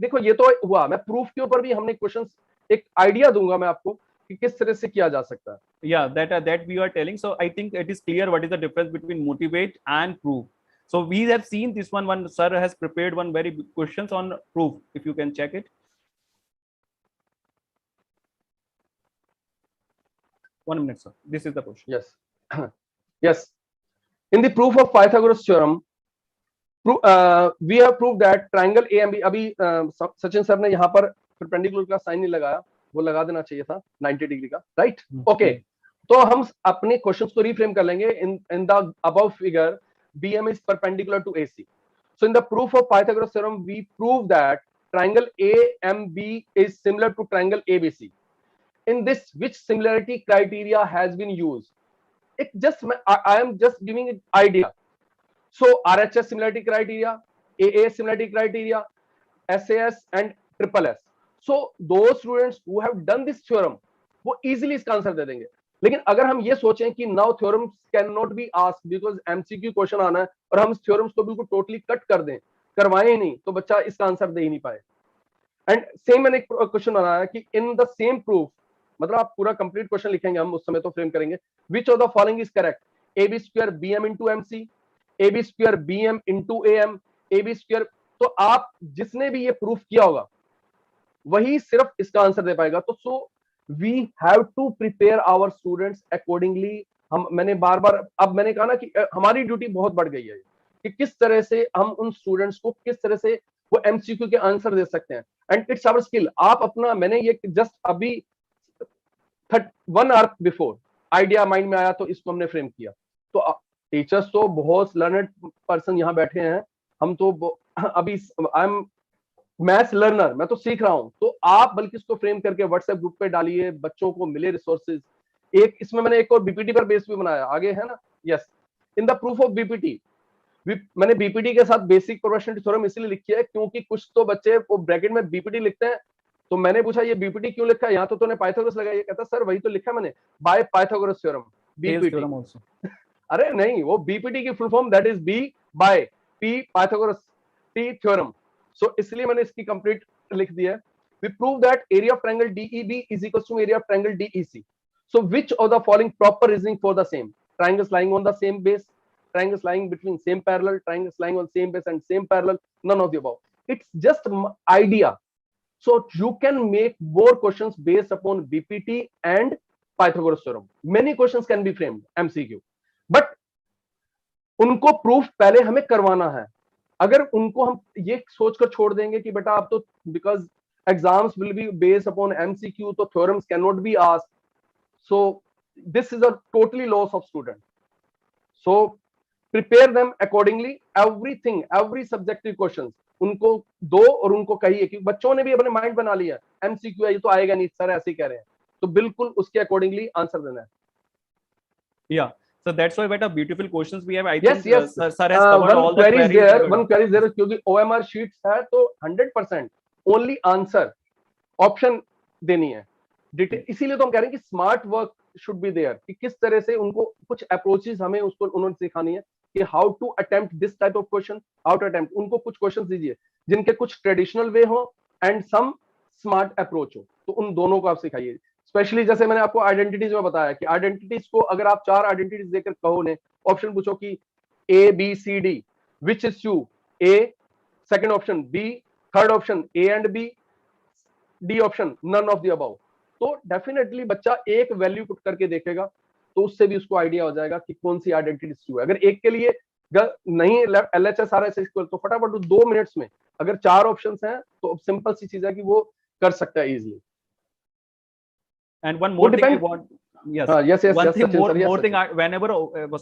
Speaker 4: देखो ये तो हुआ, मैं प्रूफ के ऊपर भी हमने क्वेश्चंस एक आइडिया दूंगा मैं आपको कि किस तरह से किया जा सकता है।
Speaker 3: Yeah, that we are telling. So I think it is clear what is the difference between motivate and proof. So we have seen this one sir has prepared one very big questions on proof, if you can check it. One minute, sir. This is the question.
Speaker 4: Yes. Yes. In the proof of Pythagoras theorem, we have proved that triangle AMB, अभी Sachin sir ने यहाँ पर perpendicular का sign नहीं लगाया, वो लगा देना चाहिए था 90 डिग्री का, राइट? ओके, तो हम अपने क्वेश्चंस को रिफ्रेम कर लेंगे in the above figure BM is perpendicular to AC. So in the proof of Pythagoras theorem, we prove that triangle AMB is similar to triangle ABC. In this, which similarity criteria has been used? It just I am just giving an idea. So RHS similarity criteria, AA similarity criteria, SAS and triple S. So those students who have done this theorem, वो easily इसका answer दे देंगे। लेकिन अगर हम ये सोचें कि now theorems can not be asked because MCQ question आना है और हम थ्योरम्स को बिल्कुल टोटली कट कर दें, करवाएं ही नहीं, तो बच्चा इसका आंसर दे ही नहीं पाए। एंड सेम मैंने एक क्वेश्चन बनाया कि इन द सेम प्रूफ, मतलब आप पूरा कंप्लीट क्वेश्चन लिखेंगे, हम उस समय तो फ्रेम करेंगे, which of the following is correct? AB square BM into MC, AB square BM into AM, AB square. तो आप जिसने भी ये प्रूफ किया होगा वही सिर्फ इसका आंसर दे पाएगा। तो so we have to prepare our students accordingly. मैंने बार बार अब मैंने कहा ना कि हमारी ड्यूटी बहुत बढ़ गई है कि किस तरह से हम उन स्टूडेंट्स को किस तरह से वो एमसीक्यू के आंसर दे सकते हैं, एंड इट्स आवर स्किल। आप अपना, मैंने ये जस्ट अभी 1 आवर बिफोर आइडिया माइंड में आया तो इसको हमने फ्रेम किया। तो टीचर्स तो बहुत लर्नड पर्सन यहाँ बैठे हैं, हम तो अभी आई एम मैथ्स लर्नर, मैं तो सीख रहा हूं। तो आप बल्कि इसको फ्रेम करके व्हाट्सएप ग्रुप पे डालिए, बच्चों को मिले रिसोर्सेज। एक इसमें मैंने एक और बीपीटी पर बेस भी बनाया, आगे है ना। Yes, in the proof of BPT, मैंने बीपीटी के साथ बेसिक प्रोपोर्शनलिटी थ्योरम इसलिए लिखी है क्योंकि कुछ तो बच्चे वो ब्रैकेट में बीपीटी लिखते हैं, तो मैंने पूछा ये बीपीटी क्यों लिखा है, यहाँ तो तूने पाइथागोरस लगाया। ये कहता सर वही तो लिखा मैंने, बाय पाइथागोरस थ्योरम बीपीटी। अरे नहीं, वो बीपीटी की full form that is B by P Pythagoras T theorem. So इसलिए मैंने इसकी कंप्लीट लिख दिया है। We prove that area of triangle DEB is equal to area of triangle DEC. So which of the following proper reasoning for the same? Triangles lying on the same base, triangles lying between same parallel, triangles lying on same base and same parallel, none of the above. It's just idea. So you can make more questions based upon BPT and Pythagoras theorem. Many questions can be framed MCQ. But उनको proof पहले हमें करवाना है। अगर उनको हम ये सोचकर छोड़ देंगे कि बेटा आप तो because exams will be based upon MCQ, तो theorems can not be asked, so this is a totally loss of student. So prepare them accordingly, everything, every subjective questions उनको दो और उनको कहिए कि बच्चों ने भी अपने माइंड बना लिया एमसीक्यू है ये तो आएगा नहीं, सर ऐसे ही कह रहे हैं, तो बिल्कुल उसके अकॉर्डिंगली आंसर देना है।
Speaker 3: Yeah. So that's why what a beautiful questions we have. I
Speaker 4: Yes,
Speaker 3: think
Speaker 4: yes.
Speaker 3: sir has covered all the queries
Speaker 4: there.
Speaker 3: we
Speaker 4: One
Speaker 3: got.
Speaker 4: query is there क्योंकि OMR sheets है तो 100% only answer option देनी है. इसीलिए तो हम कह रहे हैं कि smart work should be there, कि किस तरह से उनको कुछ अप्रोचेस हमें उसको उन्होंने सिखानी है कि how to attempt this type of question, how to attempt. उनको कुछ क्वेश्चंस दीजिए जिनके कुछ ट्रेडिशनल वे हो एंड सम स्मार्ट अप्रोच हो, तो उन दोनों को आप सिखाइए. स्पेशली जैसे मैंने आपको आइडेंटिटीज में बताया कि आइडेंटिटीज को अगर आप 4 आइडेंटिटीज देकर कहो ने ऑप्शन पूछो कि A B C D which is you, A second option, B third option, A and B, D option none of the above, तो डेफिनेटली बच्चा एक वैल्यू पुट करके देखेगा तो उससे भी उसको आइडिया हो जाएगा कि कौन सी आइडेंटिटी ट्रू है. अगर एक के लिए नहीं LHS RHS इक्वल, तो फटाफट 2 मिनट्स में अगर 4 ऑप्शंस हैं तो सिंपल सी चीज है कि वो कर सकता है easily.
Speaker 3: And one more thing I want, yes,
Speaker 4: yes,
Speaker 3: one thing
Speaker 4: Sachin,
Speaker 3: more,
Speaker 4: sir, yes,
Speaker 3: more
Speaker 4: Sachin.
Speaker 3: thing, whenever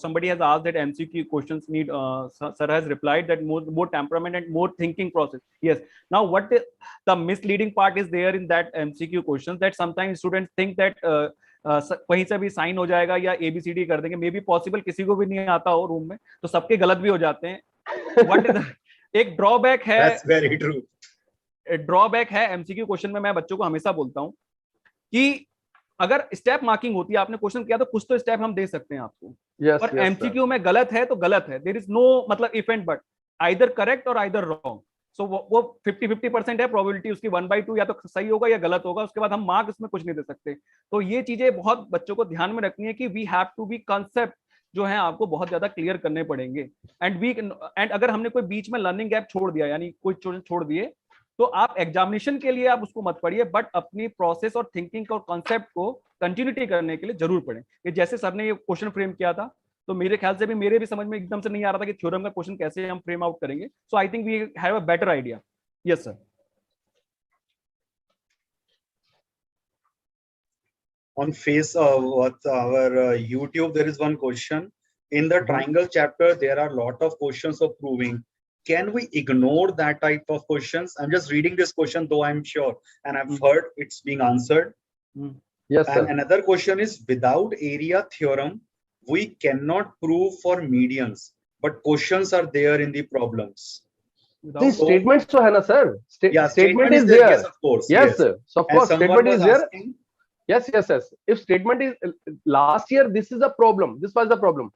Speaker 3: somebody has asked that MCQ questions need, sir has replied that more temperament and more thinking process. Yes. Now, what the misleading part is there in that MCQ questions, that sometimes students think that कहीं से भी sign हो जाएगा या ABCD कर देंगे, may be possible किसी को भी नहीं आता हो रूम में, तो सबके गलत भी हो जाते हैं. What is एक ड्रॉबैक है.
Speaker 1: That's very true.
Speaker 3: ड्रॉबैक है MCQ क्वेश्चन में. मैं बच्चों को हमेशा बोलता हूँ कि अगर स्टेप मार्किंग होती है, आपने क्वेश्चन किया तो कुछ तो स्टेप हम दे सकते हैं आपको.
Speaker 4: yes,
Speaker 3: और एमसीक्यू में गलत है तो गलत है. देयर इज नो मतलब if and but, either correct और आइदर रॉन्ग. सो वो 50-50% है प्रोबेबिलिटी उसकी 1/2, या तो सही होगा या गलत होगा. उसके बाद हम मार्क इसमें कुछ नहीं दे सकते. तो ये चीजें बहुत बच्चों को ध्यान में रखनी है कि we have to be concept जो है आपको बहुत ज्यादा क्लियर करने पड़ेंगे. एंड अगर हमने कोई बीच में लर्निंग गैप छोड़ दिया, यानी कोई छोड़ दिए, तो आप एग्जामिनेशन के लिए आप उसको मत पढ़िए, बट अपनी प्रोसेस और थिंकिंग और कॉन्सेप्ट को कंटिन्यूटी करने के लिए जरूर पढ़ें. कि जैसे सर ने ये क्वेश्चन फ्रेम किया था, तो मेरे ख्याल से भी मेरे भी समझ में एकदम से नहीं आ रहा था कि थ्योरम का क्वेश्चन कैसे हम फ्रेम आउट करेंगे. So I think we have a better idea. Yes sir.
Speaker 1: On face what our YouTube, there is one question in the triangle chapter. There are a lot of questions of proving. Can we ignore that type of questions? I'm just reading this question, though I'm sure, and I've heard it's being answered.
Speaker 4: Yes, sir.
Speaker 1: And another question is, without area theorem, we cannot prove for medians, but questions are there in the problems.
Speaker 4: See, statements तो है ना sir?
Speaker 1: Yeah,
Speaker 4: statement is there.
Speaker 1: Yes, of course.
Speaker 4: Yes, sir. So of course, statement is there.
Speaker 1: Asking,
Speaker 4: Yes. If statement is last year, this is a problem. This was the problem.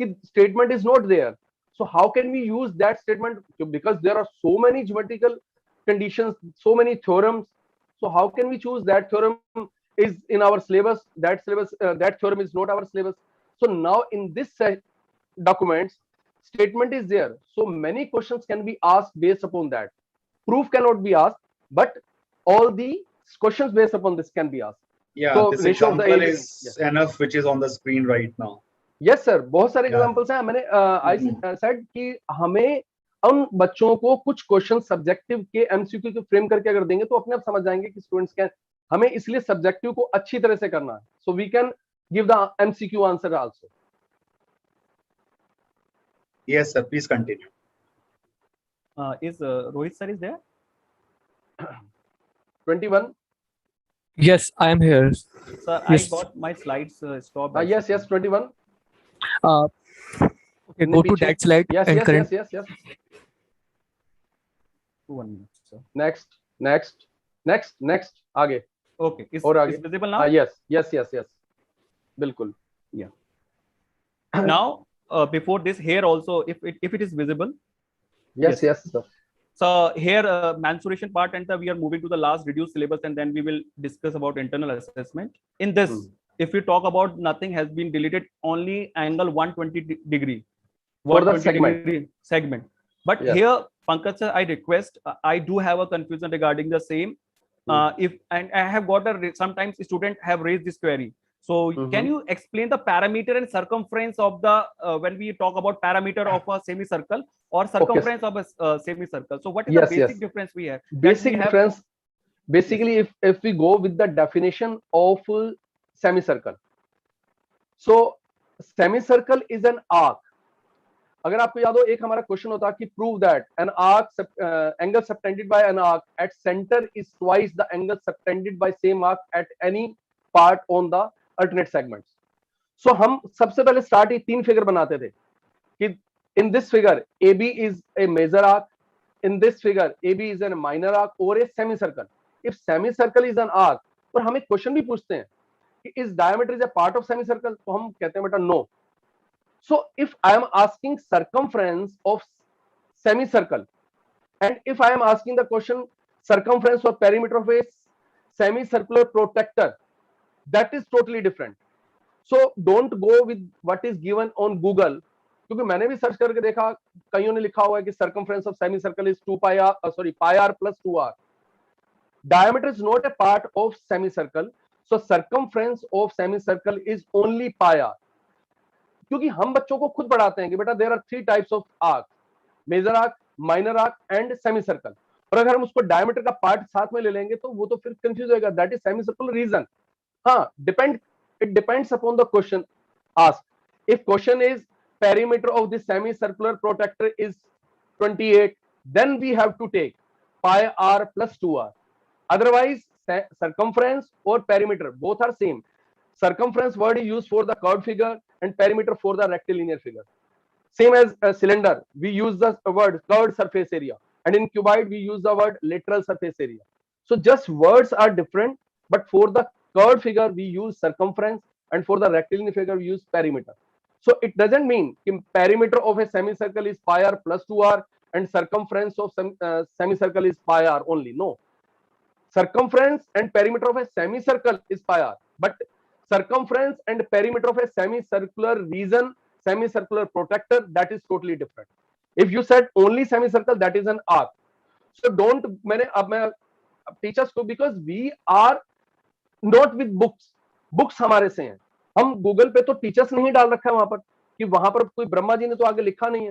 Speaker 4: If statement is not there, so how can we use that statement? Because there are so many geometrical conditions, so many theorems. So how can we choose that theorem is in our syllabus? That theorem is not our syllabus. So now in this documents, statement is there. So many questions can be asked based upon that. Proof cannot be asked, but all the questions based upon this can be asked.
Speaker 1: yeah,
Speaker 4: So
Speaker 1: this
Speaker 4: ratio of the
Speaker 1: example
Speaker 4: area-
Speaker 1: is enough, which is on the screen right now.
Speaker 4: Yes sir, बहुत सारे
Speaker 1: Yeah.
Speaker 4: Examples हैं. मैंने I said कि हमें उन बच्चों को कुछ क्वेश्चन सब्जेक्टिव के एमसीक्यू के फ्रेम करके अगर देंगे तो अपने आप समझ जाएंगे कि स्टूडेंट्स कैन, हमें इसलिए सब्जेक्टिव को अच्छी तरह से करना है. So we can give the MCQ answer also.
Speaker 1: Yes, sir. Please continue.
Speaker 3: Is Rohit sir is there?
Speaker 4: 21.
Speaker 2: Yes, I am here.
Speaker 3: Sir,
Speaker 2: Yes.
Speaker 3: I got my slides stopped.
Speaker 4: Yes, 21.
Speaker 2: Okay, go to that slide
Speaker 4: Yes,
Speaker 2: and
Speaker 4: yes,
Speaker 2: current.
Speaker 4: yes.
Speaker 3: 1 minute, sir.
Speaker 4: Next. आगे.
Speaker 3: Okay, is visible now?
Speaker 4: Yes. बिल्कुल.
Speaker 3: Now, before this, here also, if it is visible.
Speaker 4: Yes, sir.
Speaker 3: So here, mensuration part, and we are moving to the last reduced syllabus, and then we will discuss about internal assessment. In this, if we talk about nothing has been deleted, only angle 120 degree.
Speaker 4: For the
Speaker 3: 120 segment. But
Speaker 4: Yes.
Speaker 3: here, Pankaj sir, I request, I do have a confusion regarding the same. And I have got sometimes student have raised this query. So can you explain the parameter and circumference of the when we talk about parameter of a semicircle or circumference of a semicircle? So what is the basic difference we have?
Speaker 4: Basic difference, basically, if we go with the definition of semicircle. So semicircle is an arc. अगर आपको याद हो, एक हमारा question होता कि prove that an arc angle subtended bye an arc at centre is twice the angle subtended bye same arc at any part on the alternate segments. सो हम सबसे पहले स्टार्ट ही 3 फिगर बनाते थे कि in this figure AB is a major arc, in this figure AB is a minor arc or a semicircle. If semicircle is an arc, और हम एक question भी पूछते हैं कि is diameter is a part of semicircle, तो हम कहते हैं बेटा no. So if I am asking circumference of semicircle and if I am asking the question circumference or perimeter of a semicircular protector, that is totally different. So don't go with what is given on Google, क्योंकि मैंने भी search करके देखा, कईयों ने लिखा हुआ है कि circumference of semicircle is 2 pi r, pi r plus 2r. Diameter is not a part of semicircle, so circumference of semicircle is only pi r. क्योंकि हम बच्चों को खुद पढ़ाते हैं कि बेटा there are 3 types of arc, major arc, minor arc and semicircle. और अगर हम उसको diameter का पार्ट साथ में ले लेंगे तो वो तो फिर कंफ्यूज होएगा. That is semicircular reason. हाँ, it depends upon the question asked. If question is perimeter of this semicircular protector is 28, then we have to take pi r plus 2r. Otherwise, circumference or perimeter both are same. Circumference word is used for the curved figure and perimeter for the rectilinear figure. Same as a cylinder, we use the word curved surface area, and in cuboid we use the word lateral surface area. So just words are different, but for the curved figure we use circumference, and for the rectilinear figure we use perimeter. So it doesn't mean perimeter of a semicircle is pi r plus 2r and circumference of semicircle is pi r only. No, circumference and perimeter of a semicircle is pi r, but circumference and perimeter of a semicircular region, semicircular protector, that is totally different. If you said only semicircle, that is an arc. So don't, मैं teachers को, because we are not with books, books हमारे से हैं, हम Google पे तो teachers नहीं डाल रखा है वहां पर कि वहां पर कोई ब्रह्मा जी ने तो आगे लिखा नहीं है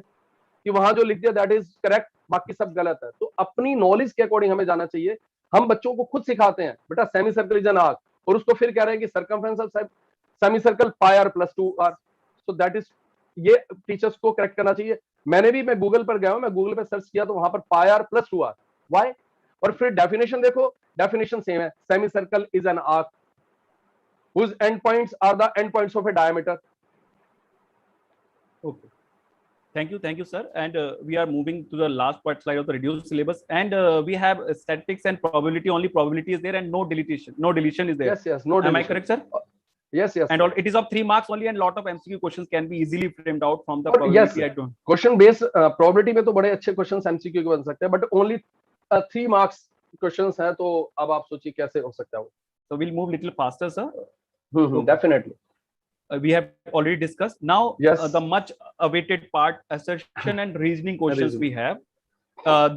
Speaker 4: कि वहां जो लिख दिया दैट इज करेक्ट, बाकी सब गलत है. तो अपनी नॉलेज के अकॉर्डिंग हमें जाना चाहिए. हम बच्चों को खुद सिखाते हैं बेटा semi circle is an arc, और उसको फिर कह रहे हैं कि circumference of semi circle pi r plus 2r. So that is, ये टीचर्स को करेक्ट करना चाहिए. मैं गूगल पर गया हूं, मैं गूगल पे सर्च किया तो वहां पर पाई आर प्लस 2r. व्हाई? और फिर डेफिनेशन देखो, डेफिनेशन सेम है, semi circle is an arc whose endpoints are the endpoints of a diameter.
Speaker 3: Okay. Thank you, sir. And we are moving to the last part slide of the reduced syllabus. And we have statistics and probability. Only probability is there, and no deletion. No deletion is there.
Speaker 4: Yes, no deletion.
Speaker 3: Am I correct, sir?
Speaker 4: Yes.
Speaker 3: And all, it is of 3 marks only, and lot of MCQ questions can be easily framed out from the probability.
Speaker 4: Yes, question based probability में तो बड़े अच्छे questions MCQ के बन सकते हैं, but only 3 marks questions हैं, तो अब आप सोचिए कैसे हो सकता है वो.
Speaker 3: So we'll move little faster, sir.
Speaker 4: Definitely.
Speaker 3: We have already discussed. Now,
Speaker 4: yes,
Speaker 3: the much awaited part, assertion and reasoning questions we have.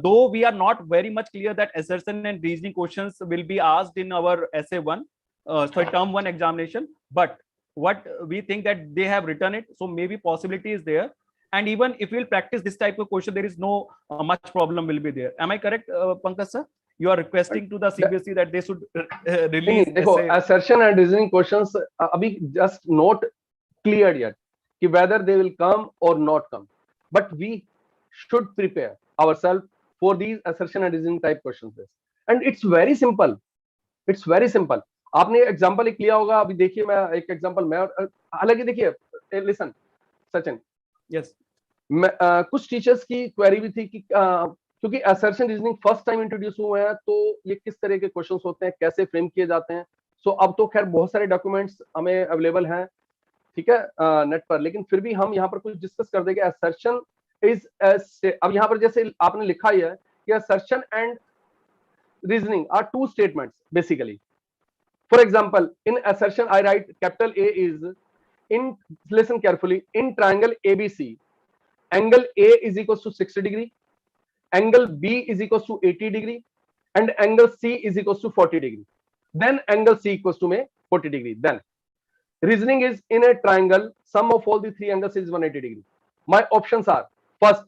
Speaker 3: Though we are not very much clear that assertion and reasoning questions will be asked in our essay 1, term 1 examination, but what we think that they have written it, so maybe possibility is there. And even if we'll practice this type of question, there is no much problem will be there. Am I correct, Pankaj sir? You are requesting to the CBSE that they should release.
Speaker 4: देखो, assertion and reasoning questions अभी just not cleared yet कि whether they will come or not come, but we should prepare ourselves for these assertion and reasoning type questions. And it's very simple. It's very simple. आपने example एक लिया होगा, अभी देखिए मैं एक example मैं, हालांकि देखिए लिसन सचिन,
Speaker 3: यस,
Speaker 4: कुछ टीचर्स की क्वेरी भी थी कि क्योंकि assertion reasoning first time introduce हुए हैं, तो ये किस तरह के क्वेश्चंस होते हैं, कैसे फ्रेम किए जाते हैं. सो अब तो खैर बहुत सारे डॉक्यूमेंट्स हमें अवेलेबल हैं, ठीक है, नेट पर, लेकिन फिर भी हम यहाँ पर कुछ डिस्कस कर देंगे. असर्शन इज, अब यहाँ पर जैसे आपने लिखा ही है कि assertion and reasoning are 2 statements basically. For example, in assertion I write capital A is in, listen carefully, in triangle ABC, angle A is equals to 60 degree, angle B is equals to 80 degree, and angle C is equals to 40 degree. Then angle C equals to 40 degree. Then reasoning is, in a triangle, sum of all the 3 angles is 180 degree. My options are, first,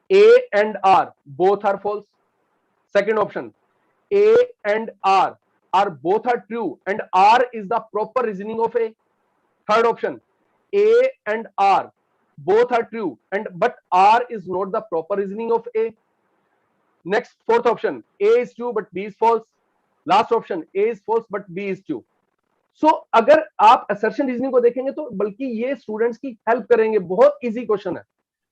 Speaker 4: A and R both are false. Second option, A and R are both are true, and R is the proper reasoning of A. Third option, A and R both are true, but R is not the proper reasoning of A. Next, fourth option, A is true but B is false. Last option, A is false but B is true. सो अगर आप assertion reasoning को देखेंगे तो बल्कि ये students की help करेंगे। बहुत इजी क्वेश्चन है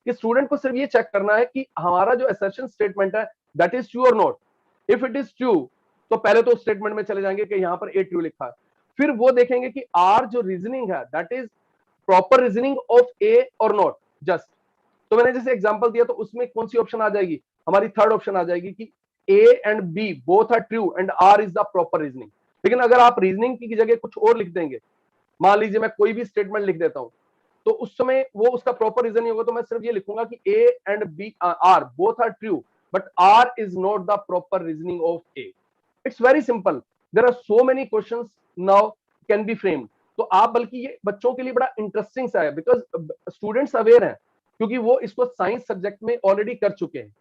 Speaker 4: कि स्टूडेंट को सिर्फ ये चेक करना है कि हमारा जो असर्शन स्टेटमेंट है दैट इज ट्रू और not. If it is true तो पहले तो स्टेटमेंट में चले जाएंगे कि यहाँ पर ए ट्रू लिखा है, फिर वो देखेंगे कि आर जो रीजनिंग है that is proper reasoning of A और नॉट जस्ट। तो मैंने जैसे एग्जांपल दिया तो उसमें कौन सी ऑप्शन आ जाएगी, हमारी थर्ड ऑप्शन आ जाएगी कि A and B both are true and R is the proper reasoning. लेकिन अगर आप रीजनिंग की जगह कुछ और लिख देंगे, मान लीजिए मैं कोई भी स्टेटमेंट लिख देता हूं, तो उस समय वो उसका प्रॉपर रीजन नहीं होगा। तो मैं सिर्फ ये लिखूंगा कि A and B are both are true but R is not the proper reasoning of A. It's very simple, there are so many questions now can be framed. तो आप बल्कि ये बच्चों के लिए बड़ा इंटरेस्टिंग सा है बिकॉज स्टूडेंट्स अवेयर हैं, क्योंकि वो इसको साइंस सब्जेक्ट में ऑलरेडी कर चुके हैं,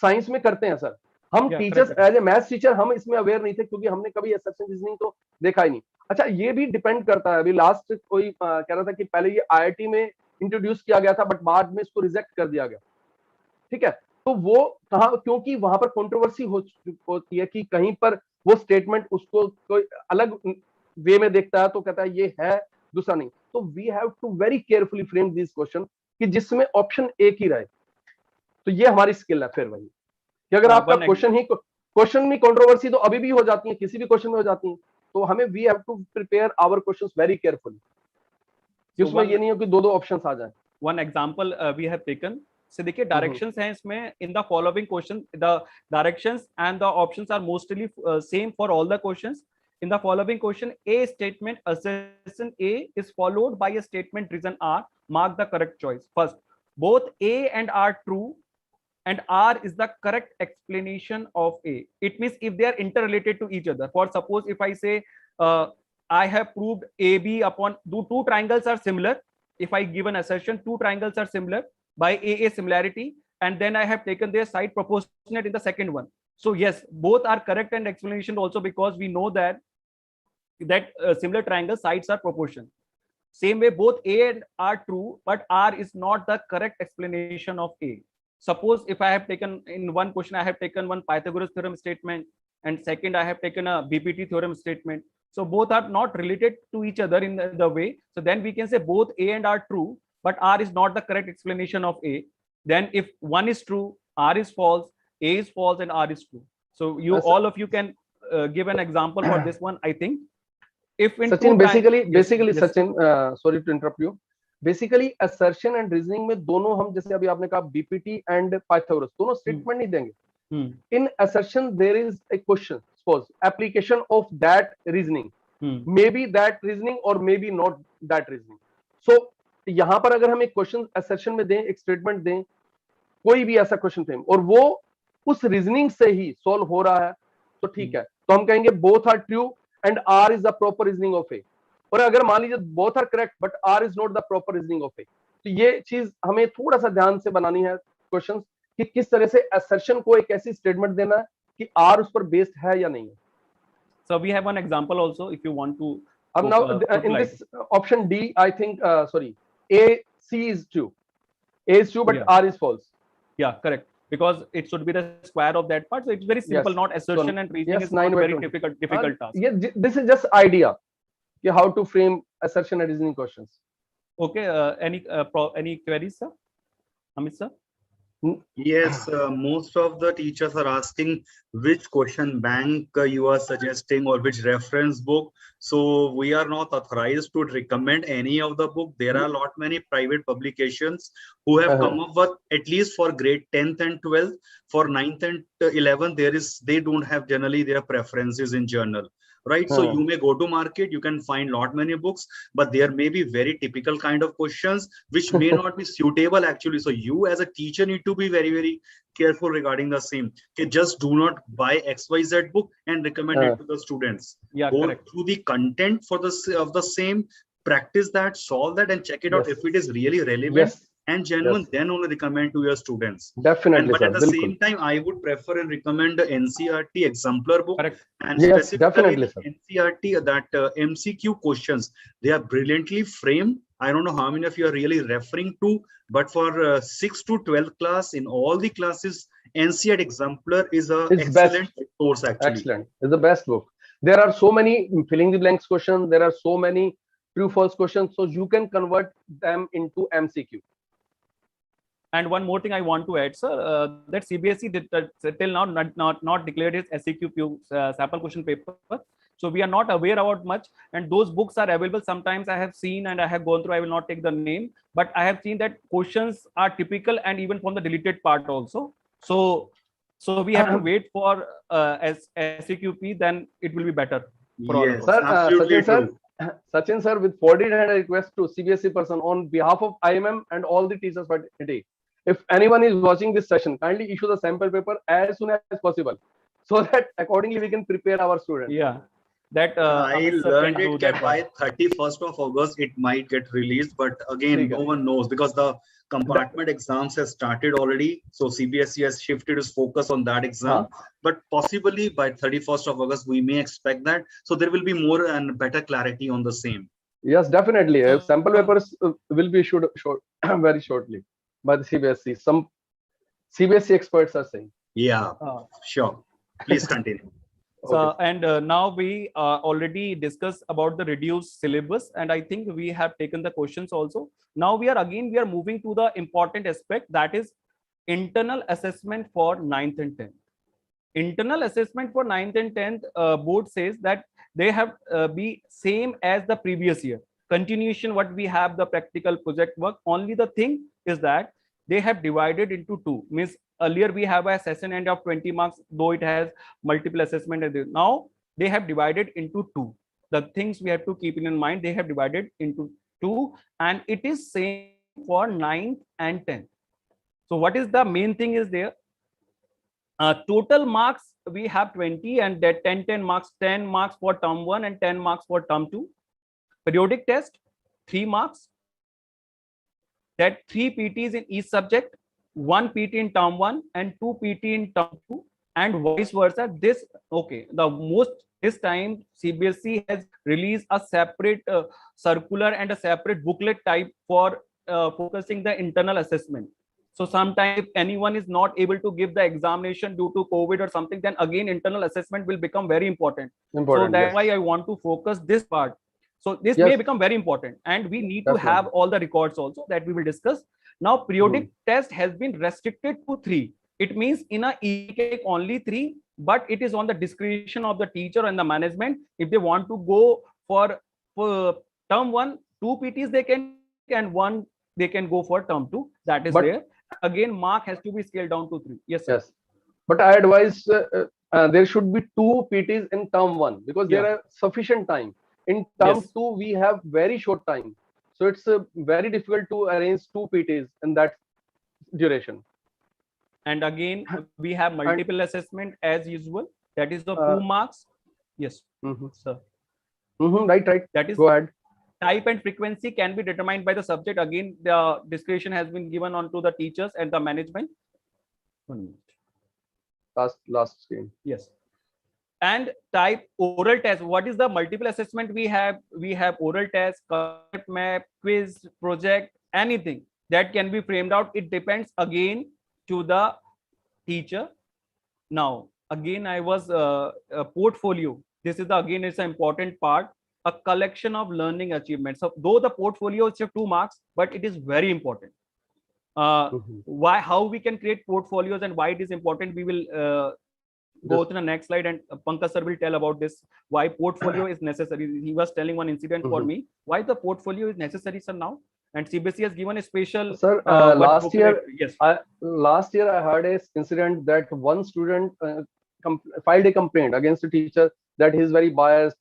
Speaker 4: साइंस में करते हैं सर। हम teachers as a maths teacher हम इसमें अवेयर नहीं थे क्योंकि हमने कभी असर्शन रीजनिंग तो देखा ही नहीं। अच्छा ये भी डिपेंड करता है, अभी लास्ट कोई कह रहा था कि पहले ये आईआईटी में इंट्रोड्यूस किया गया था बट बाद में इसको रिजेक्ट कर दिया गया, ठीक है। तो वो कहा, क्योंकि वहां पर कंट्रोवर्सी होती है कि कहीं पर वो स्टेटमेंट उसको कोई अलग वे में देखता है तो कहता है ये है, दूसरा नहीं। तो we have to very carefully frame this question कि जिसमें ऑप्शन एक ही रहे। तो ये हमारी स्किल है। फिर वही कि अगर आपका क्वेश्चन में कंट्रोवर्सी तो अभी भी हो जाती है, किसी भी क्वेश्चन में हो जाती है, तो हमें we have to prepare our questions very carefully. इसमें ये नहीं हो कि दो दो ऑप्शंस आ जाए।
Speaker 3: One example we have taken से देखिए डायरेक्शंस हैं इसमें in the following question, the directions and the options are mostly same for all the questions. In the following question, A statement assertion A is followed by a statement reason R. Mark the correct choice. First, both A and R true, and R is the correct explanation of A. It means if they are interrelated to each other. For suppose if I say I have proved AB upon two triangles are similar. If I give an assertion two triangles are similar by A similarity, and then I have taken their side proportionate in the second one. So yes, both are correct and explanation also because we know that similar triangle sides are proportion. Same way, both A and are true, but R is not the correct explanation of A. Suppose if I have taken in one question, I have taken one Pythagoras theorem statement, and second I have taken a BPT theorem statement. So both are not related to each other in the way. So then we can say both A and R true, but R is not the correct explanation of A. Then if one is true, R is false, A is false, and R is true. So you all of you can give an example for this one, I think. If in
Speaker 4: Sachin, basically
Speaker 3: yes.
Speaker 4: Sachin, sorry to interrupt you. Basically assertion and reasoning में दोनों हम, जैसे अभी आपने कहा BPT and Pythagoras, दोनों statement नहीं देंगे। In assertion there is a question, suppose application of that reasoning, may be that reasoning और may be not that reasoning. So यहां पर अगर हम एक क्वेश्चन असर्शन में दें, एक स्टेटमेंट दें, कोई भी ऐसा क्वेश्चन फ्रेम, और वो उस रीजनिंग से ही सॉल्व हो रहा है, तो ठीक है, तो हम कहेंगे both are true and R is the proper reasoning of A. और अगर मान लीजिए both are correct but R is not the proper reasoning of A, तो ये चीज हमें थोड़ा सा ध्यान से बनानी है क्वेश्चंस कि किस तरह से असर्शन को एक ऐसी स्टेटमेंट देना है कि आर उस पर बेस्ड है या नहीं है।
Speaker 3: So we have one example also if you want to.
Speaker 4: Now in this option D, I think sorry, A, C is true. A is true but R is false.
Speaker 3: Yeah, correct. Because it should be the square of that part. So it's very simple, not assertion and reasoning is not very difficult task.
Speaker 4: Yeah, this is just idea. How to frame assertion and reasoning questions.
Speaker 3: Okay, any queries, sir? Amit sir?
Speaker 1: Yes, most of the teachers are asking which question bank you are suggesting or which reference book. So we are not authorized to recommend any of the book. There are a lot many private publications who have come up with, at least for grade 10th and 12th. For 9th and 11th, they don't have generally their preferences in journal. Right, so you may go to market, you can find lot many books, but there may be very typical kind of questions which may not be suitable actually. So you as a teacher need to be very, very careful regarding the same. Okay, just do not buy XYZ book and recommend it to the students.
Speaker 3: Yeah,
Speaker 1: go
Speaker 3: correct.
Speaker 1: through the content for the same, practice that, solve that, and check it out. If it is really relevant and genuine, then only recommend to your students.
Speaker 4: Definitely.
Speaker 1: But at the same time, I would prefer and recommend the NCERT exemplar book.
Speaker 3: Correct.
Speaker 1: And specifically NCERT, that MCQ questions, they are brilliantly framed. I don't know how many of you are really referring to, but for 6th to 12th class, in all the classes, NCERT exemplar is a excellent course actually.
Speaker 4: Excellent. It's the best book. There are so many filling the blanks questions. There are so many true false questions. So you can convert them into MCQ.
Speaker 3: And one more thing I want to add, sir, that CBSE did till now not declared its SEQ sample question paper. So we are not aware about much, and those books are available. Sometimes I have seen and I have gone through. I will not take the name, but I have seen that questions are typical and even from the deleted part also. So we have to wait for SEQP, then it will be better for all of
Speaker 1: Yes,
Speaker 3: us.
Speaker 4: Sir,
Speaker 1: absolutely
Speaker 4: Sachin sir,
Speaker 1: true.
Speaker 4: Sachin sir, with 400 request to CBSE person on behalf of IMM and all the teachers fraternity. If anyone is watching this session, kindly issue the sample paper as soon as possible, so that accordingly we can prepare our students.
Speaker 3: Yeah, that
Speaker 1: I
Speaker 3: Amit sir
Speaker 1: learned
Speaker 3: can do
Speaker 1: it
Speaker 3: that
Speaker 1: that
Speaker 3: one.
Speaker 1: by 31st of August, it might get released, but again,
Speaker 4: ठीक
Speaker 1: no
Speaker 4: है.
Speaker 1: one knows because the compartment exams has started already. So CBSE has shifted its focus on that exam, but possibly by 31st of August, we may expect that. So there will be more and better clarity on the same.
Speaker 4: Yes, definitely.
Speaker 3: So,
Speaker 4: Sample papers will be issued very shortly by the CBSE. Some CBSE experts are saying.
Speaker 1: Yeah, sure. Please continue.
Speaker 3: So, and now we already discussed about the reduced syllabus, and I think we have taken the questions also. Now we are moving to the important aspect, that is internal assessment for 9th and 10th. Internal assessment for 9th and 10th, board says that they have be same as the previous year. Continuation, what we have the practical project work. Only the thing is that they have divided into two. Means earlier we have a session end of 20 marks, though it has multiple assessment. Now they have divided into two. The things we have to keep in mind, they have divided into two, and it is same for 9th and 10th. So what is the main thing is there? Total marks we have 20, and that 10 marks, 10 marks for term 1 and 10 marks for term 2. Periodic test 3 marks, that 3 PTs in each subject, 1 PT in term 1 and 2 PT in term 2, and vice versa. This this time CBSE has released a separate circular and a separate booklet type for focusing the internal assessment. So sometimes if anyone is not able to give the examination due to COVID or something, then again internal assessment will become very important. So that's why I want to focus this part. So this may become very important, and we need to have all the records also that we will discuss. Now periodic test has been restricted to 3. It means in a EK only 3, but it is on the discretion of the teacher and the management. If they want to go for term 1, 2 PTs they can, and 1 they can go for term 2. That is there. Again, mark has to be scaled down to 3. Yes, sir.
Speaker 4: Yes, but I advise there should be 2 PTs in term 1 because there are sufficient time. In term 2, we have very short time, so it's very difficult to arrange 2 PTs in that duration.
Speaker 3: And again, we have multiple assessment as usual. That is the 2 marks. Yes, sir.
Speaker 4: Right.
Speaker 3: That is.
Speaker 4: Go ahead.
Speaker 3: Type and frequency can be determined by the subject. Again, the discretion has been given on to the teachers and the management. 1 minute.
Speaker 4: Last screen.
Speaker 3: Yes. And type oral test. What is the multiple assessment we have? We have oral test, concept map, quiz, project, anything that can be framed out. It depends again to the teacher. Now, again, I was a portfolio. This is again, it's an important part. A collection of learning achievements. So though the portfolio is 2 marks, but it is very important. Why, how we can create portfolios and why it is important, we will go to the next slide, and Pankaj sir will tell about this, why portfolio is necessary. He was telling one incident for me, why the portfolio is necessary, sir, now. And CBSE has given a special.
Speaker 4: Sir, last year I heard a incident that one student filed a complaint against a teacher that he is very biased.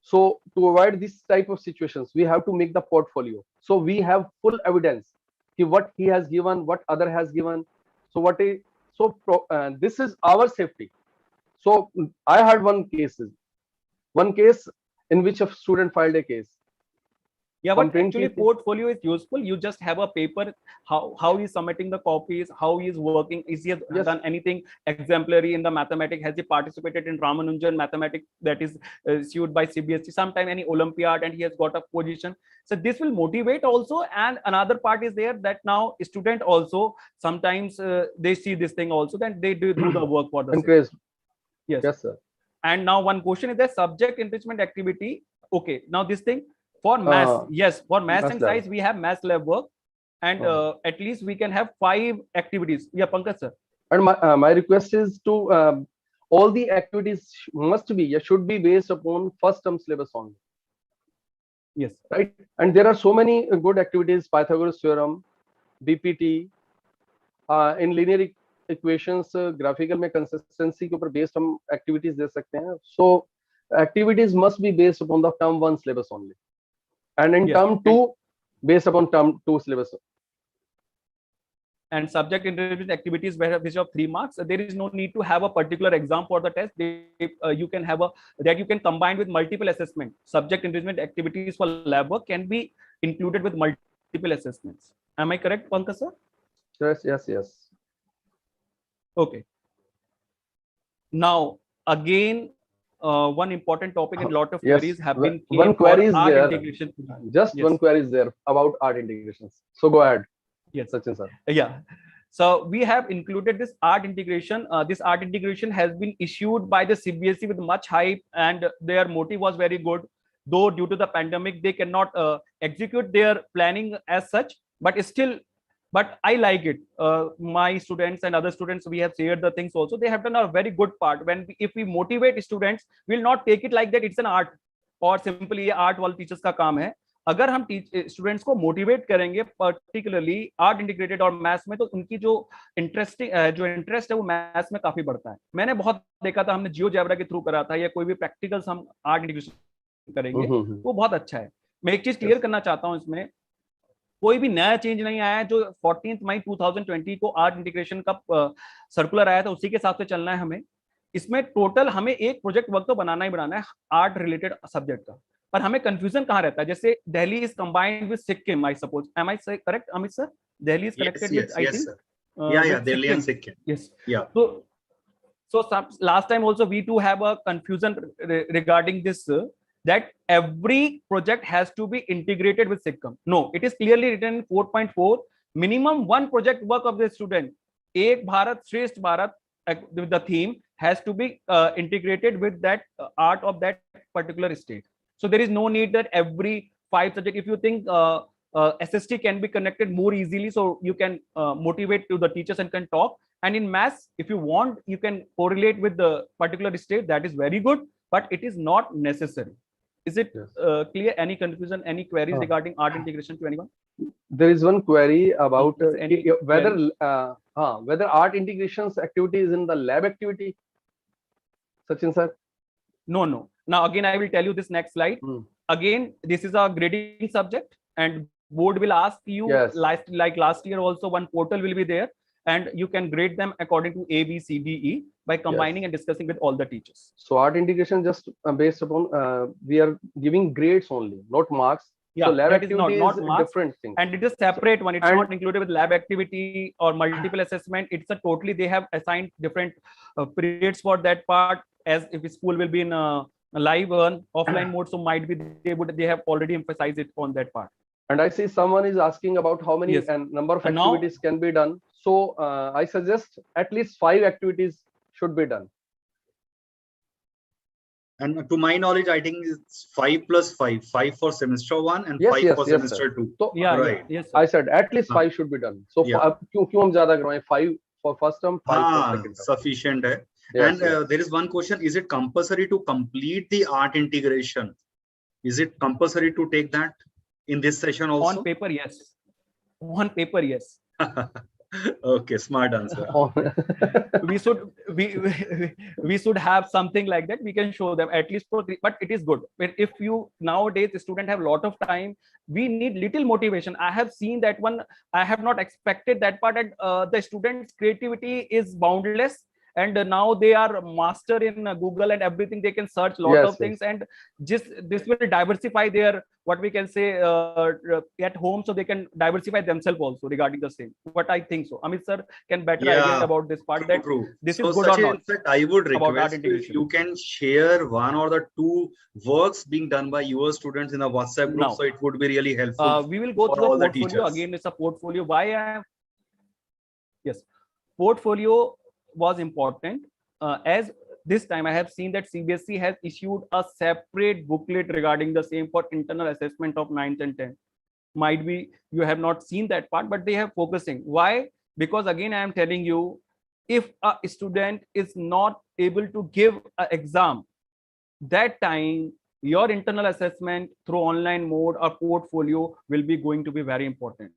Speaker 4: So to avoid this type of situations, we have to make the portfolio. So we have full evidence what he has given, what other has given. So this is our safety. So I had one case in which a student filed a case.
Speaker 3: Yeah, but actually portfolio is useful. You just have a paper, how he's submitting the copies, how he is working, is he has done anything exemplary in the mathematics, has he participated in Ramanujan mathematics that is issued by CBSE, sometime any Olympiad, and he has got a position. So this will motivate also. And another part is there that now student also sometimes they see this thing also, then they do the work for the
Speaker 4: encouraged.
Speaker 3: Yes,
Speaker 4: sir.
Speaker 3: And now one question is the subject enrichment activity. Okay, now this thing for maths, yes, for maths and
Speaker 4: lab.
Speaker 3: science we have maths lab work, and at least we can have 5 activities. Yeah, Pankaj sir.
Speaker 4: And my request is to all the activities should be based upon first term syllabus only.
Speaker 3: Yes.
Speaker 4: Right. And there are so many good activities, Pythagoras theorem, BPT, in linear equations, graphical में consistency के ऊपर based हम activities दे सकते हैं. So activities must be based upon the term 1 syllabus only, and in term 2 based upon term 2 syllabus.
Speaker 3: And subject enrichment activities which have 3 marks. There is no need to have a particular exam for the test. You can have that you can combine with multiple assessment. Subject enrichment activities for lab work can be included with multiple assessments. Am I correct, Pankaj sir?
Speaker 4: Yes.
Speaker 3: Okay. Now again, one important topic and lot of queries have been
Speaker 4: one query is there.
Speaker 3: Integration.
Speaker 4: Just one query is there about art integrations. So go ahead.
Speaker 3: Yes,
Speaker 4: Sachin sir.
Speaker 3: Yeah. So we have included this art integration. This art integration has been issued by the CBSE with much hype, and their motive was very good. Though due to the pandemic, they cannot execute their planning as such, but I like it. My students and other students, we have shared the things also. They have done a very good part. If we motivate students, we'll not take it like that it's an art or simply art वाले teachers का काम है. अगर हम students को motivate करेंगे particularly art integrated और maths में, तो उनकी जो इंटरेस्ट है वो मैथ्स में काफी बढ़ता है. मैंने बहुत देखा था, हमने जियोजेब्रा के थ्रू करा था या कोई भी प्रैक्टिकल्स हम आर्ट इंटीग्रेशन करेंगे, वो बहुत अच्छा है. मैं एक चीज क्लियर करना चाहता हूं, इसमें कोई भी नया चेंज नहीं आया है. जो 14 मई 2020 को आर्ट इंटीग्रेशन का सर्कुलर आया था, उसी के हिसाब से चलना है हमें. इसमें टोटल हमें एक प्रोजेक्ट वर्क तो बनाना ही बनाना है आर्ट रिलेटेड सब्जेक्ट का. पर हमें कंफ्यूजन कहाँ रहता है? जैसे Delhi is combined with Sikkim, I suppose. Am I correct Amit sir? Delhi is connected with, I think,
Speaker 1: Delhi and Sikkim.
Speaker 3: Yes.
Speaker 1: Yeah.
Speaker 3: So last time also we too have a confusion regarding this, that every project has to be integrated with Sikkim. No, it is clearly written in 4.4. Minimum one project work of the student, Ek Bharat Shresth Bharat, with the theme, has to be integrated with that art of that particular state. So there is no need that every 5 subject. If you think SST can be connected more easily, so you can motivate to the teachers and can talk. And in maths, if you want, you can correlate with the particular state. That is very good, but it is not necessary. Is it clear? Any confusion, any queries regarding art integration to anyone?
Speaker 4: There is one query about whether art integrations activity is in the lab activity. Sachin sir?
Speaker 3: No. Now again, I will tell you this next slide. Again, this is a grading subject, and board will ask you, like last year also, one portal will be there, and you can grade them according to A, B, C, D, E by combining and discussing with all the teachers.
Speaker 4: So art integration just based upon we are giving grades only, not marks.
Speaker 3: Yeah,
Speaker 4: so lab
Speaker 3: that
Speaker 4: activity
Speaker 3: is not
Speaker 4: is
Speaker 3: marks,
Speaker 4: different thing.
Speaker 3: and it is separate one. It's not included with lab activity or multiple assessment. It's a totally, they have assigned different periods for that part, as if school will be in a live offline mode, so might be they have already emphasized it on that part.
Speaker 4: And I see someone is asking about how many number of activities can be done. So I suggest at least 5 activities should be done.
Speaker 1: And to my knowledge, I think it's 5 plus 5, 5 for semester 1 and 5 for semester 2.
Speaker 4: So,
Speaker 1: right.
Speaker 3: Yes,
Speaker 4: I said at least 5 should be done. So क्यों हम ज़्यादा करवाएं? 5 for first term, 5 for second term.
Speaker 1: Sufficient hai. And there is one question: is it compulsory to complete the art integration? Is it compulsory to take that in this session also?
Speaker 3: On paper, yes. On paper, yes.
Speaker 1: Okay, smart answer.
Speaker 3: we should have something like that. We can show them at least for 3, but it is good. But if you nowadays the student have a lot of time, we need little motivation. I have seen that one. I have not expected that part. And the students' creativity is boundless. And now they are master in Google and everything. They can search lot of things, and just this will diversify their, what we can say, at home, so they can diversify themselves also regarding the same. What I think so. Amit sir can better idea about this part. This is good or not.
Speaker 1: In fact, I would request if you can share 1 or the 2 works being done by your students in a WhatsApp group, so it would be really helpful.
Speaker 3: We will go through the portfolio again. It's a portfolio. Portfolio was important as this time I have seen that CBSE has issued a separate booklet regarding the same for internal assessment of 9th and 10th. Might be you have not seen that part, but they have focusing. Why? Because again, I am telling you, if a student is not able to give an exam, that time your internal assessment through online mode or portfolio will be going to be very important.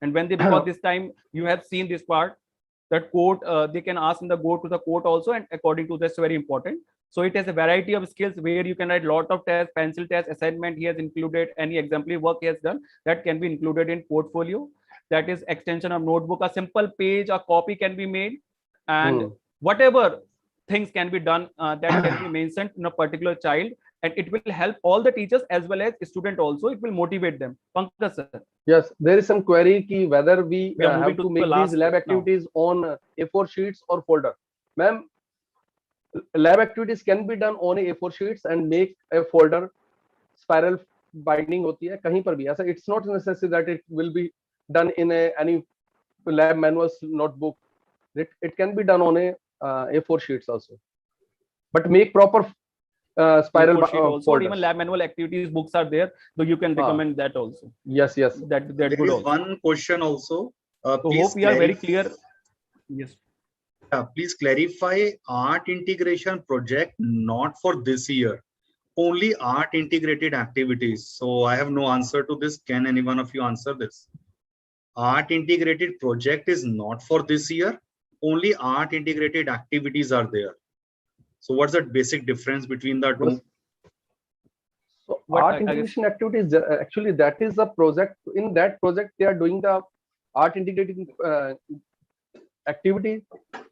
Speaker 3: And when they, because this time you have seen this part, that court, they can ask in the go to the court also, and according to that's very important. So it has a variety of skills where you can write lot of tests, pencil test, assignment. He has included any exemplary work he has done that can be included in portfolio. That is extension of notebook. A simple page or copy can be made, and whatever things can be done that can be mentioned in a particular child, and it will help all the teachers as well as student also. It will motivate them. Pankaj sir.
Speaker 4: Yes, there is some query ki whether we
Speaker 3: are
Speaker 4: have
Speaker 3: moving
Speaker 4: to
Speaker 3: to
Speaker 4: make
Speaker 3: the last
Speaker 4: these lab
Speaker 3: now.
Speaker 4: activities on A4 sheets or folder. Ma'am, lab activities can be done on A4 sheets and make a folder. Spiral binding होती है कहीं पर भी ऐसा. It's not necessary that it will be done in any lab manuals notebook. It can be done on A4 sheets also, but make proper spiral
Speaker 3: sheet also, or
Speaker 4: folders.
Speaker 3: even lab manual activities books are there, so you can recommend that also.
Speaker 4: Yes, yes.
Speaker 3: That
Speaker 1: There
Speaker 3: good
Speaker 1: is
Speaker 3: also.
Speaker 1: one question also.
Speaker 3: So
Speaker 1: Please
Speaker 3: hope we are very
Speaker 1: clarify-
Speaker 3: clear. Yes.
Speaker 1: Please clarify art integration project not for this year, only art integrated activities. So I have no answer to this. Can any one of you answer this? Art integrated project is not for this year, only art integrated activities are there. So what's the basic difference between the two?
Speaker 4: So
Speaker 3: What
Speaker 4: art
Speaker 3: I guess-
Speaker 4: integration activities, actually that is the project. In that project they are doing the art integrating activity.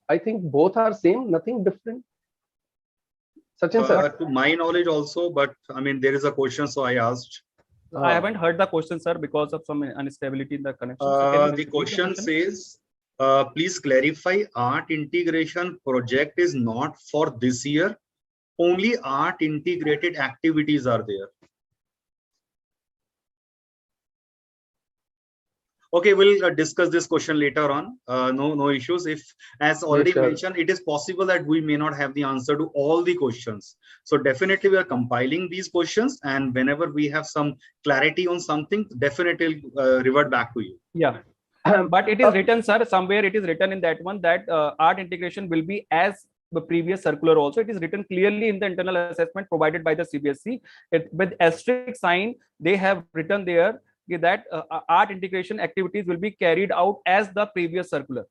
Speaker 4: I think both are same, nothing different. Sachin sir.
Speaker 1: To my knowledge also, but I mean there is a question, so I asked.
Speaker 3: I haven't heard the question, sir, because of some instability in the connection. So can you
Speaker 1: The
Speaker 3: repeat
Speaker 1: question says, please clarify art integration project is not for this year, only art integrated activities are there. Okay, we'll discuss this question later on. No issues. If, as already
Speaker 4: sure.
Speaker 1: mentioned, it is possible that we may not have the answer to all the questions. So definitely we are compiling these questions, and whenever we have some clarity on something, definitely revert back to you.
Speaker 3: Yeah. But it is written, sir, somewhere it is written in that one that art integration will be as the previous circular also. It is written clearly in the internal assessment provided by the CBSE. With asterisk sign, they have written there that art integration activities will be carried out as the previous circular.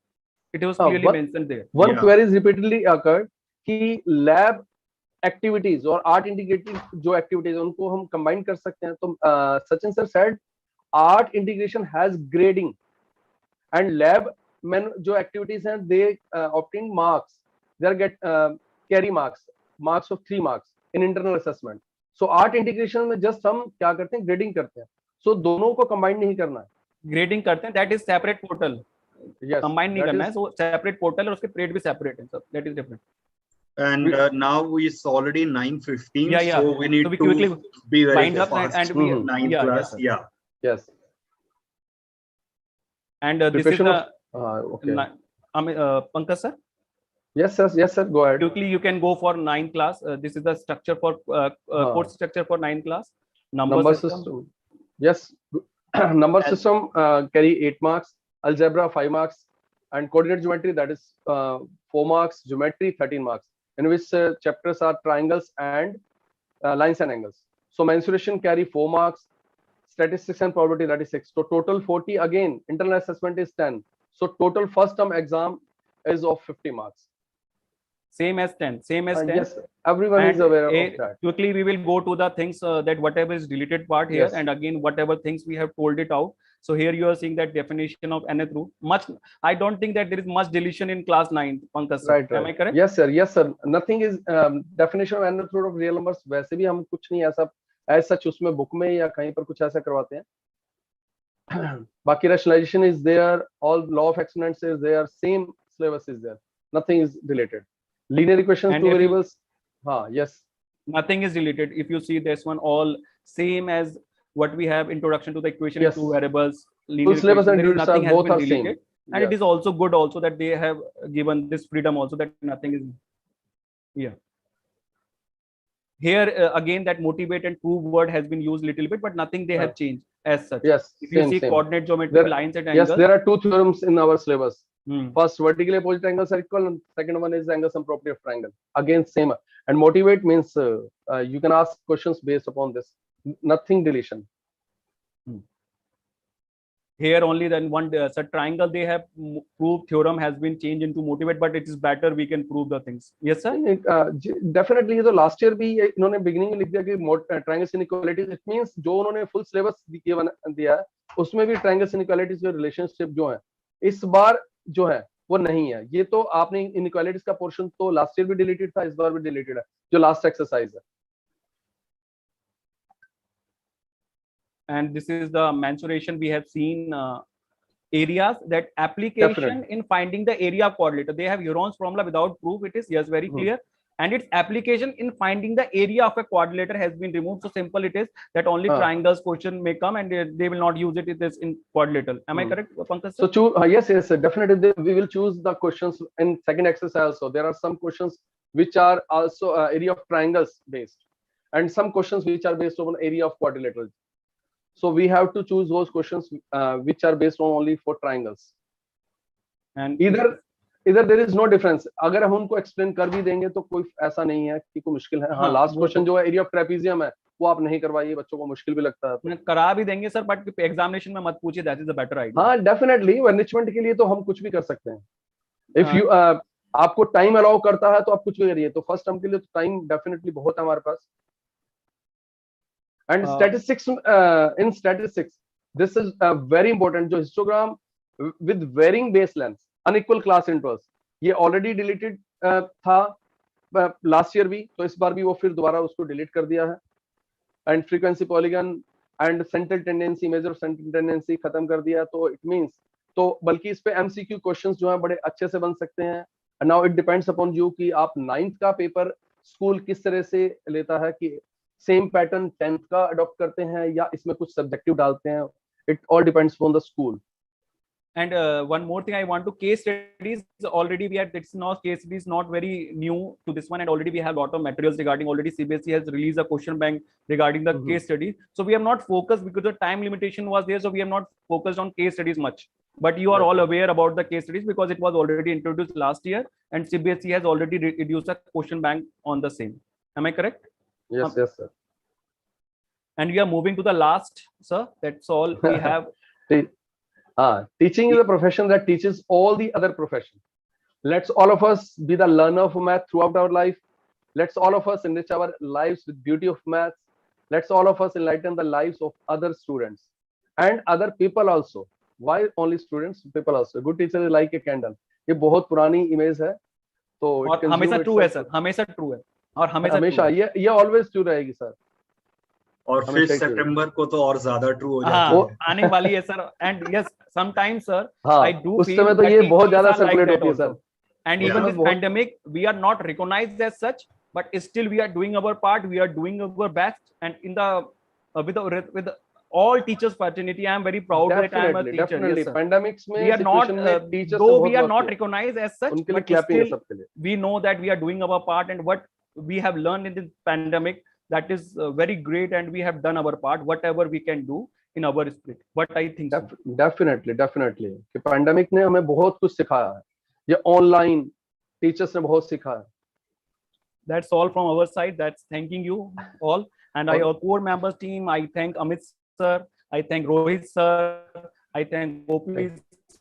Speaker 3: It was clearly mentioned there.
Speaker 4: One
Speaker 1: Yeah.
Speaker 4: query repeatedly occurred कि lab activities और art integrated जो activities हैं उनको हम combine कर सकते हैं. तो Sachin sir said art integration has grading and lab में जो activities हैं they obtain marks. They get carry marks of 3 marks in internal assessment. So art integration में just हम क्या करते हैं grading करते हैं. So दोनों को combine नहीं करना है.
Speaker 3: Grading करते हैं, that is separate portal.
Speaker 4: Yes,
Speaker 3: Combine नहीं
Speaker 4: that
Speaker 3: करना
Speaker 4: is-
Speaker 3: है, so separate portal और उसके grade भी separate है, sir. That is different.
Speaker 1: And now it's already 9:15,
Speaker 3: Yeah, yeah.
Speaker 1: so we need
Speaker 3: So we
Speaker 1: to
Speaker 3: quickly
Speaker 1: be very
Speaker 3: wind up
Speaker 1: fast.
Speaker 3: and we
Speaker 1: Ninth
Speaker 3: yeah,
Speaker 1: class,
Speaker 3: yes, sir.
Speaker 1: yeah.
Speaker 4: Yes.
Speaker 3: And this is
Speaker 4: Preparation
Speaker 3: the
Speaker 4: okay.
Speaker 3: Pankaj sir.
Speaker 4: Yes, sir. Go ahead.
Speaker 3: Quickly you can go for 9th class. This is the structure for course structure for 9th class. Number system.
Speaker 4: Yes. Number system carry 8 marks. Algebra 5 marks. And coordinate geometry, that is 4 marks. Geometry 13 marks. In which chapters are triangles and lines and angles. So mensuration carry 4 marks. Statistics and probability, that is 6. So total 40. Again, internal assessment is 10. So total first term exam is of 50 marks.
Speaker 3: Same as 10. Same as 10.
Speaker 4: Yes, everyone is
Speaker 3: And
Speaker 4: aware of that.
Speaker 3: Quickly we will go to the things that whatever is deleted part here,
Speaker 4: Yes.
Speaker 3: and again whatever things we have told it out. So here you are seeing that definition of nth root. I don't think that there is much deletion in class 9, Pankaj sir.
Speaker 4: Right.
Speaker 3: Am I correct?
Speaker 4: Yes, sir. Nothing is definition of nth root of real numbers. वैसे भी हम कुछ नहीं ऐसा as such उसमें book में या कहीं पर कुछ ऐसा करवाते हैं. बाकी rationalization is there, all law of exponents is there, same syllabus is there. Nothing is deleted. Linear equations,
Speaker 3: And
Speaker 4: two
Speaker 3: if you-
Speaker 4: variables. Yes.
Speaker 3: Nothing is deleted. If you see this one, all same as what we have introduction to the equation
Speaker 4: Yes.
Speaker 3: in 2 variables. Linear
Speaker 4: syllabus
Speaker 3: equation,
Speaker 4: and
Speaker 3: there is
Speaker 4: duties
Speaker 3: nothing
Speaker 4: are
Speaker 3: has
Speaker 4: both
Speaker 3: been
Speaker 4: are same.
Speaker 3: deleted. And
Speaker 4: Yes.
Speaker 3: it is also good also that they have given this freedom also that nothing is. Yeah. Here again, that motivate and prove word has been used little bit, but nothing they have changed as such.
Speaker 4: Yes,
Speaker 3: If you
Speaker 4: same,
Speaker 3: see
Speaker 4: same.
Speaker 3: coordinate geometry, lines at
Speaker 4: Yes,
Speaker 3: angles.
Speaker 4: there are two theorems in our syllabus.
Speaker 3: Hmm.
Speaker 4: First, vertically opposite angles are equal, and second one is angle sum property of triangle. Again, same. And motivate means you can ask questions based upon this. Nothing deletion.
Speaker 3: Here only then one triangle they have proved theorem has been changed into motivate, but it is better we can prove the things. Yes sir.
Speaker 4: Definitely ये तो last year भी इन्होंने beginning में लिख दिया कि triangles inequalities. It means जो उन्होंने full syllabus दिया है उसमें भी triangles inequalities के relationship जो है इस बार जो है वो नहीं है. ये तो आपने inequalities का portion तो last year भी deleted था, इस बार भी deleted है जो last exercise है.
Speaker 3: And this is the mensuration we have seen areas that application
Speaker 4: Definitely.
Speaker 3: in finding the area of quadrilateral. They have Euron's formula without proof. It is yes very clear. And its application in finding the area of a quadrilateral has been removed. So simple it is that only triangles question may come and they will not use it in quadrilateral. Am I correct, Pankaj?
Speaker 4: So yes, definitely we will choose the questions in second exercise. So there are some questions which are also area of triangles based, and some questions which are based on area of quadrilaterals. So we have to choose those questions which are based on only for triangles. And either there is no difference. अगर हम उनको explain कर भी देंगे तो कोई ऐसा नहीं है कि कोई मुश्किल है. हाँ, last question जो है area of trapezium है वो आप नहीं करवाइए, बच्चों को मुश्किल भी लगता है.
Speaker 3: करा भी देंगे सर, but examination में मत पूछिए. That is the better idea.
Speaker 4: हाँ, definitely enrichment के लिए तो हम कुछ भी कर सकते हैं. If you आपको time allow करता है तो आप कुछ भी करिए. तो first term के लिए तो time definitely बहुत है हमारे पास. And statistics, in statistics, this is very important. जो histogram with varying base lengths, unequal class intervals, ये already deleted था last year भी, तो इस बार भी वो फिर दोबारा उसको delete कर दिया है. And frequency polygon and central tendency, measure of central tendency खत्म कर दिया. तो it means तो बल्कि इस पे MCQ questions जो हैं बड़े अच्छे से बन सकते हैं. And now it depends upon you कि आप 9th का पेपर स्कूल किस तरह से लेता है कि सेम पैटर्न 10th का अडॉप्ट करते हैं या इसमें कुछ सब्जेक्टिव डालते हैं. It all depends on the school.
Speaker 3: And one more thing I want to, case studies already we had, it's not case studies not very new to this one, and already we have a lot of materials regarding, already CBSE has released a question bank regarding the case studies. So we have not focused because the time limitation was there, so we have not focused on case studies much. But you are all aware about the case studies because it was already introduced last year, and CBSE has already reduced a question bank on the same. Am I correct?
Speaker 4: Yes, yes, sir.
Speaker 3: And we are moving to the last, sir. That's all we have.
Speaker 4: Teaching is a profession that teaches all the other professions. Let's all of us be the learner of math throughout our life. Let's all of us enrich our lives with beauty of math. Let's all of us enlighten the lives of other students and other people also. Why only students? People also. Good teacher is like a candle. ये बहुत पुरानी image है. तो
Speaker 3: हमेशा true है sir, हमेशा true है और हमेशा
Speaker 4: ये ऑलवेज ट्रू रहेगी सर.
Speaker 1: और 5 सितंबर को तो और ज्यादा ट्रू हो जाती है.
Speaker 3: आने वाली है sir. And yes sometimes sir I do
Speaker 4: उस समय तो ये बहुत ज्यादा सर्कुलेट होती है sir.
Speaker 3: And even this pandemic, we are not recognized as such, but still we are doing our part. We are doing our best, and in the with all teachers fraternity, I am very proud that I am a teacher.
Speaker 4: Definitely,
Speaker 3: yes,
Speaker 4: pandemics में
Speaker 3: we are not, though we are not recognized as such, but still we know that we are doing our part, and what we have learned in this pandemic, that is very great, and we have done our part, whatever we can do in our spirit. What I think.
Speaker 4: Definitely. कि pandemic ने हमें बहुत कुछ सिखाया है. ये online teachers ने बहुत सीखा है.
Speaker 3: That's all from our side. That's thanking you all, and our core members team. I thank Amit sir, I thank Rohit sir, I thank Gopi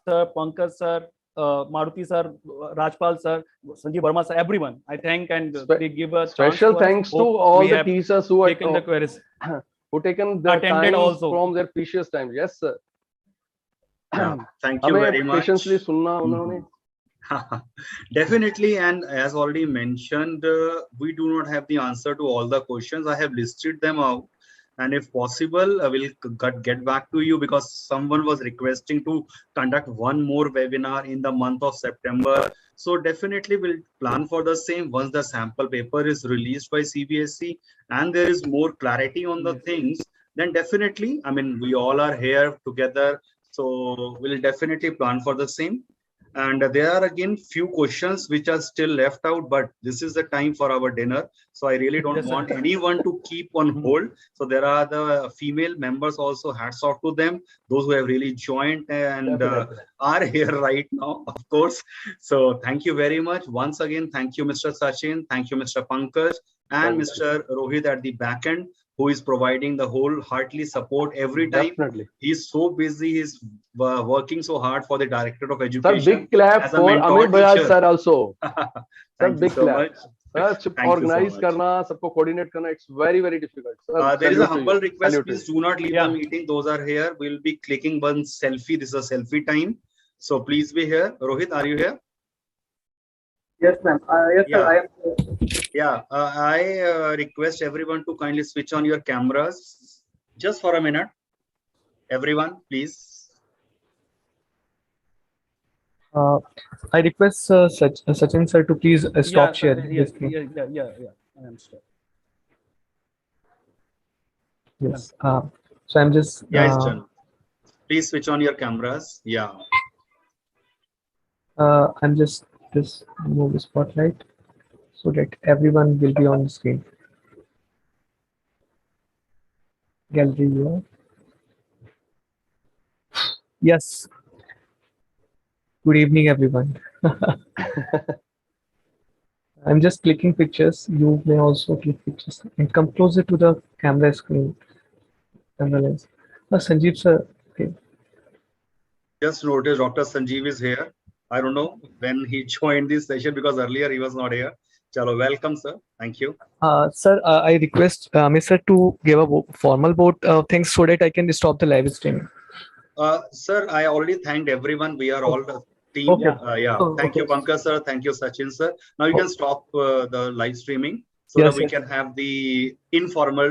Speaker 3: sir, Pankaj sir, Maruti sir, Rajpal sir, Sanjeev Verma sir, everyone. I thank, and they give a
Speaker 4: special thanks to all the teachers who have
Speaker 3: taken the queries,
Speaker 4: who taken the time also from their precious time. Yes sir.
Speaker 1: Thank you very much.
Speaker 4: Patiently सुनना उन्होंने.
Speaker 1: Definitely, and as already mentioned, we do not have the answer to all the questions. I have listed them out, and if possible, I will get back to you, because someone was requesting to conduct one more webinar in the month of September. So definitely we'll plan for the same once the sample paper is released by CBSE and there is more clarity on the things. Then definitely, I mean, we all are here together, so we'll definitely plan for the same. And there are again few questions which are still left out, but this is the time for our dinner. So I really don't
Speaker 3: Yes, sir.
Speaker 1: want anyone to keep on hold. So there are the female members also, hats off to them, those who have really joined and
Speaker 4: Definitely.
Speaker 1: are here right now, of course. So thank you very much. Once again, thank you, Mr. Sachin. Thank you, Mr. Pankaj and
Speaker 4: Thank you.
Speaker 1: Mr. Rohit at the back end, who is providing the wholeheartedly support every time.
Speaker 4: Definitely.
Speaker 1: He's so busy. He's working so hard for the Director of
Speaker 4: Sir,
Speaker 1: Education.
Speaker 4: big clap
Speaker 1: as a
Speaker 4: for
Speaker 1: mentor
Speaker 4: Amit Bajaj
Speaker 1: teacher.
Speaker 4: sir also. Sir,
Speaker 1: Thank you
Speaker 4: big
Speaker 1: so
Speaker 4: clap.
Speaker 1: much.
Speaker 4: Sir,
Speaker 1: Thank you so
Speaker 4: organize
Speaker 1: much.
Speaker 4: करना, सबको coordinate करना, it's very, very difficult. Sir,
Speaker 1: There is a
Speaker 4: salute to
Speaker 1: humble
Speaker 4: you.
Speaker 1: request.
Speaker 4: Salute to
Speaker 1: Please
Speaker 4: you.
Speaker 1: do not leave
Speaker 3: Yeah.
Speaker 1: the meeting. Those are here. We'll be clicking one selfie. This is a selfie time. So please be here. Rohit, are you here?
Speaker 5: Yes, ma'am. Yes,
Speaker 1: Yeah.
Speaker 5: sir. I am.
Speaker 1: Yeah. I request everyone to kindly switch on your cameras just for a minute. Everyone, please.
Speaker 2: I request Sachin sir to please stop sharing
Speaker 3: Yeah,
Speaker 2: his screen.
Speaker 3: yeah. I understand.
Speaker 2: Yes. So I'm just.
Speaker 1: Yeah, it's done. Please switch on your cameras. Yeah.
Speaker 2: I'm just move the spotlight so that everyone will be on the screen. Gallery viewer. Yes. Good evening, everyone. I'm just clicking pictures. You may also click pictures and come closer to the camera screen. Camera lens. Sanjeev sir. Okay.
Speaker 1: Just noticed Dr. Sanjeev is here. I don't know when he joined this session because earlier he was not here. Chalo, welcome, sir. Thank you.
Speaker 2: Sir, I request Mr. to give a formal vote of things so that I can stop the live streaming.
Speaker 1: Sir, I already thanked everyone. We are all the team.
Speaker 2: Okay.
Speaker 1: Yeah.
Speaker 2: Oh,
Speaker 1: Thank you,
Speaker 2: okay.
Speaker 1: Pankaj sir. Thank you, Sachin sir. Now you can stop the live streaming so
Speaker 2: Yes,
Speaker 1: that we
Speaker 2: sir.
Speaker 1: can have the informal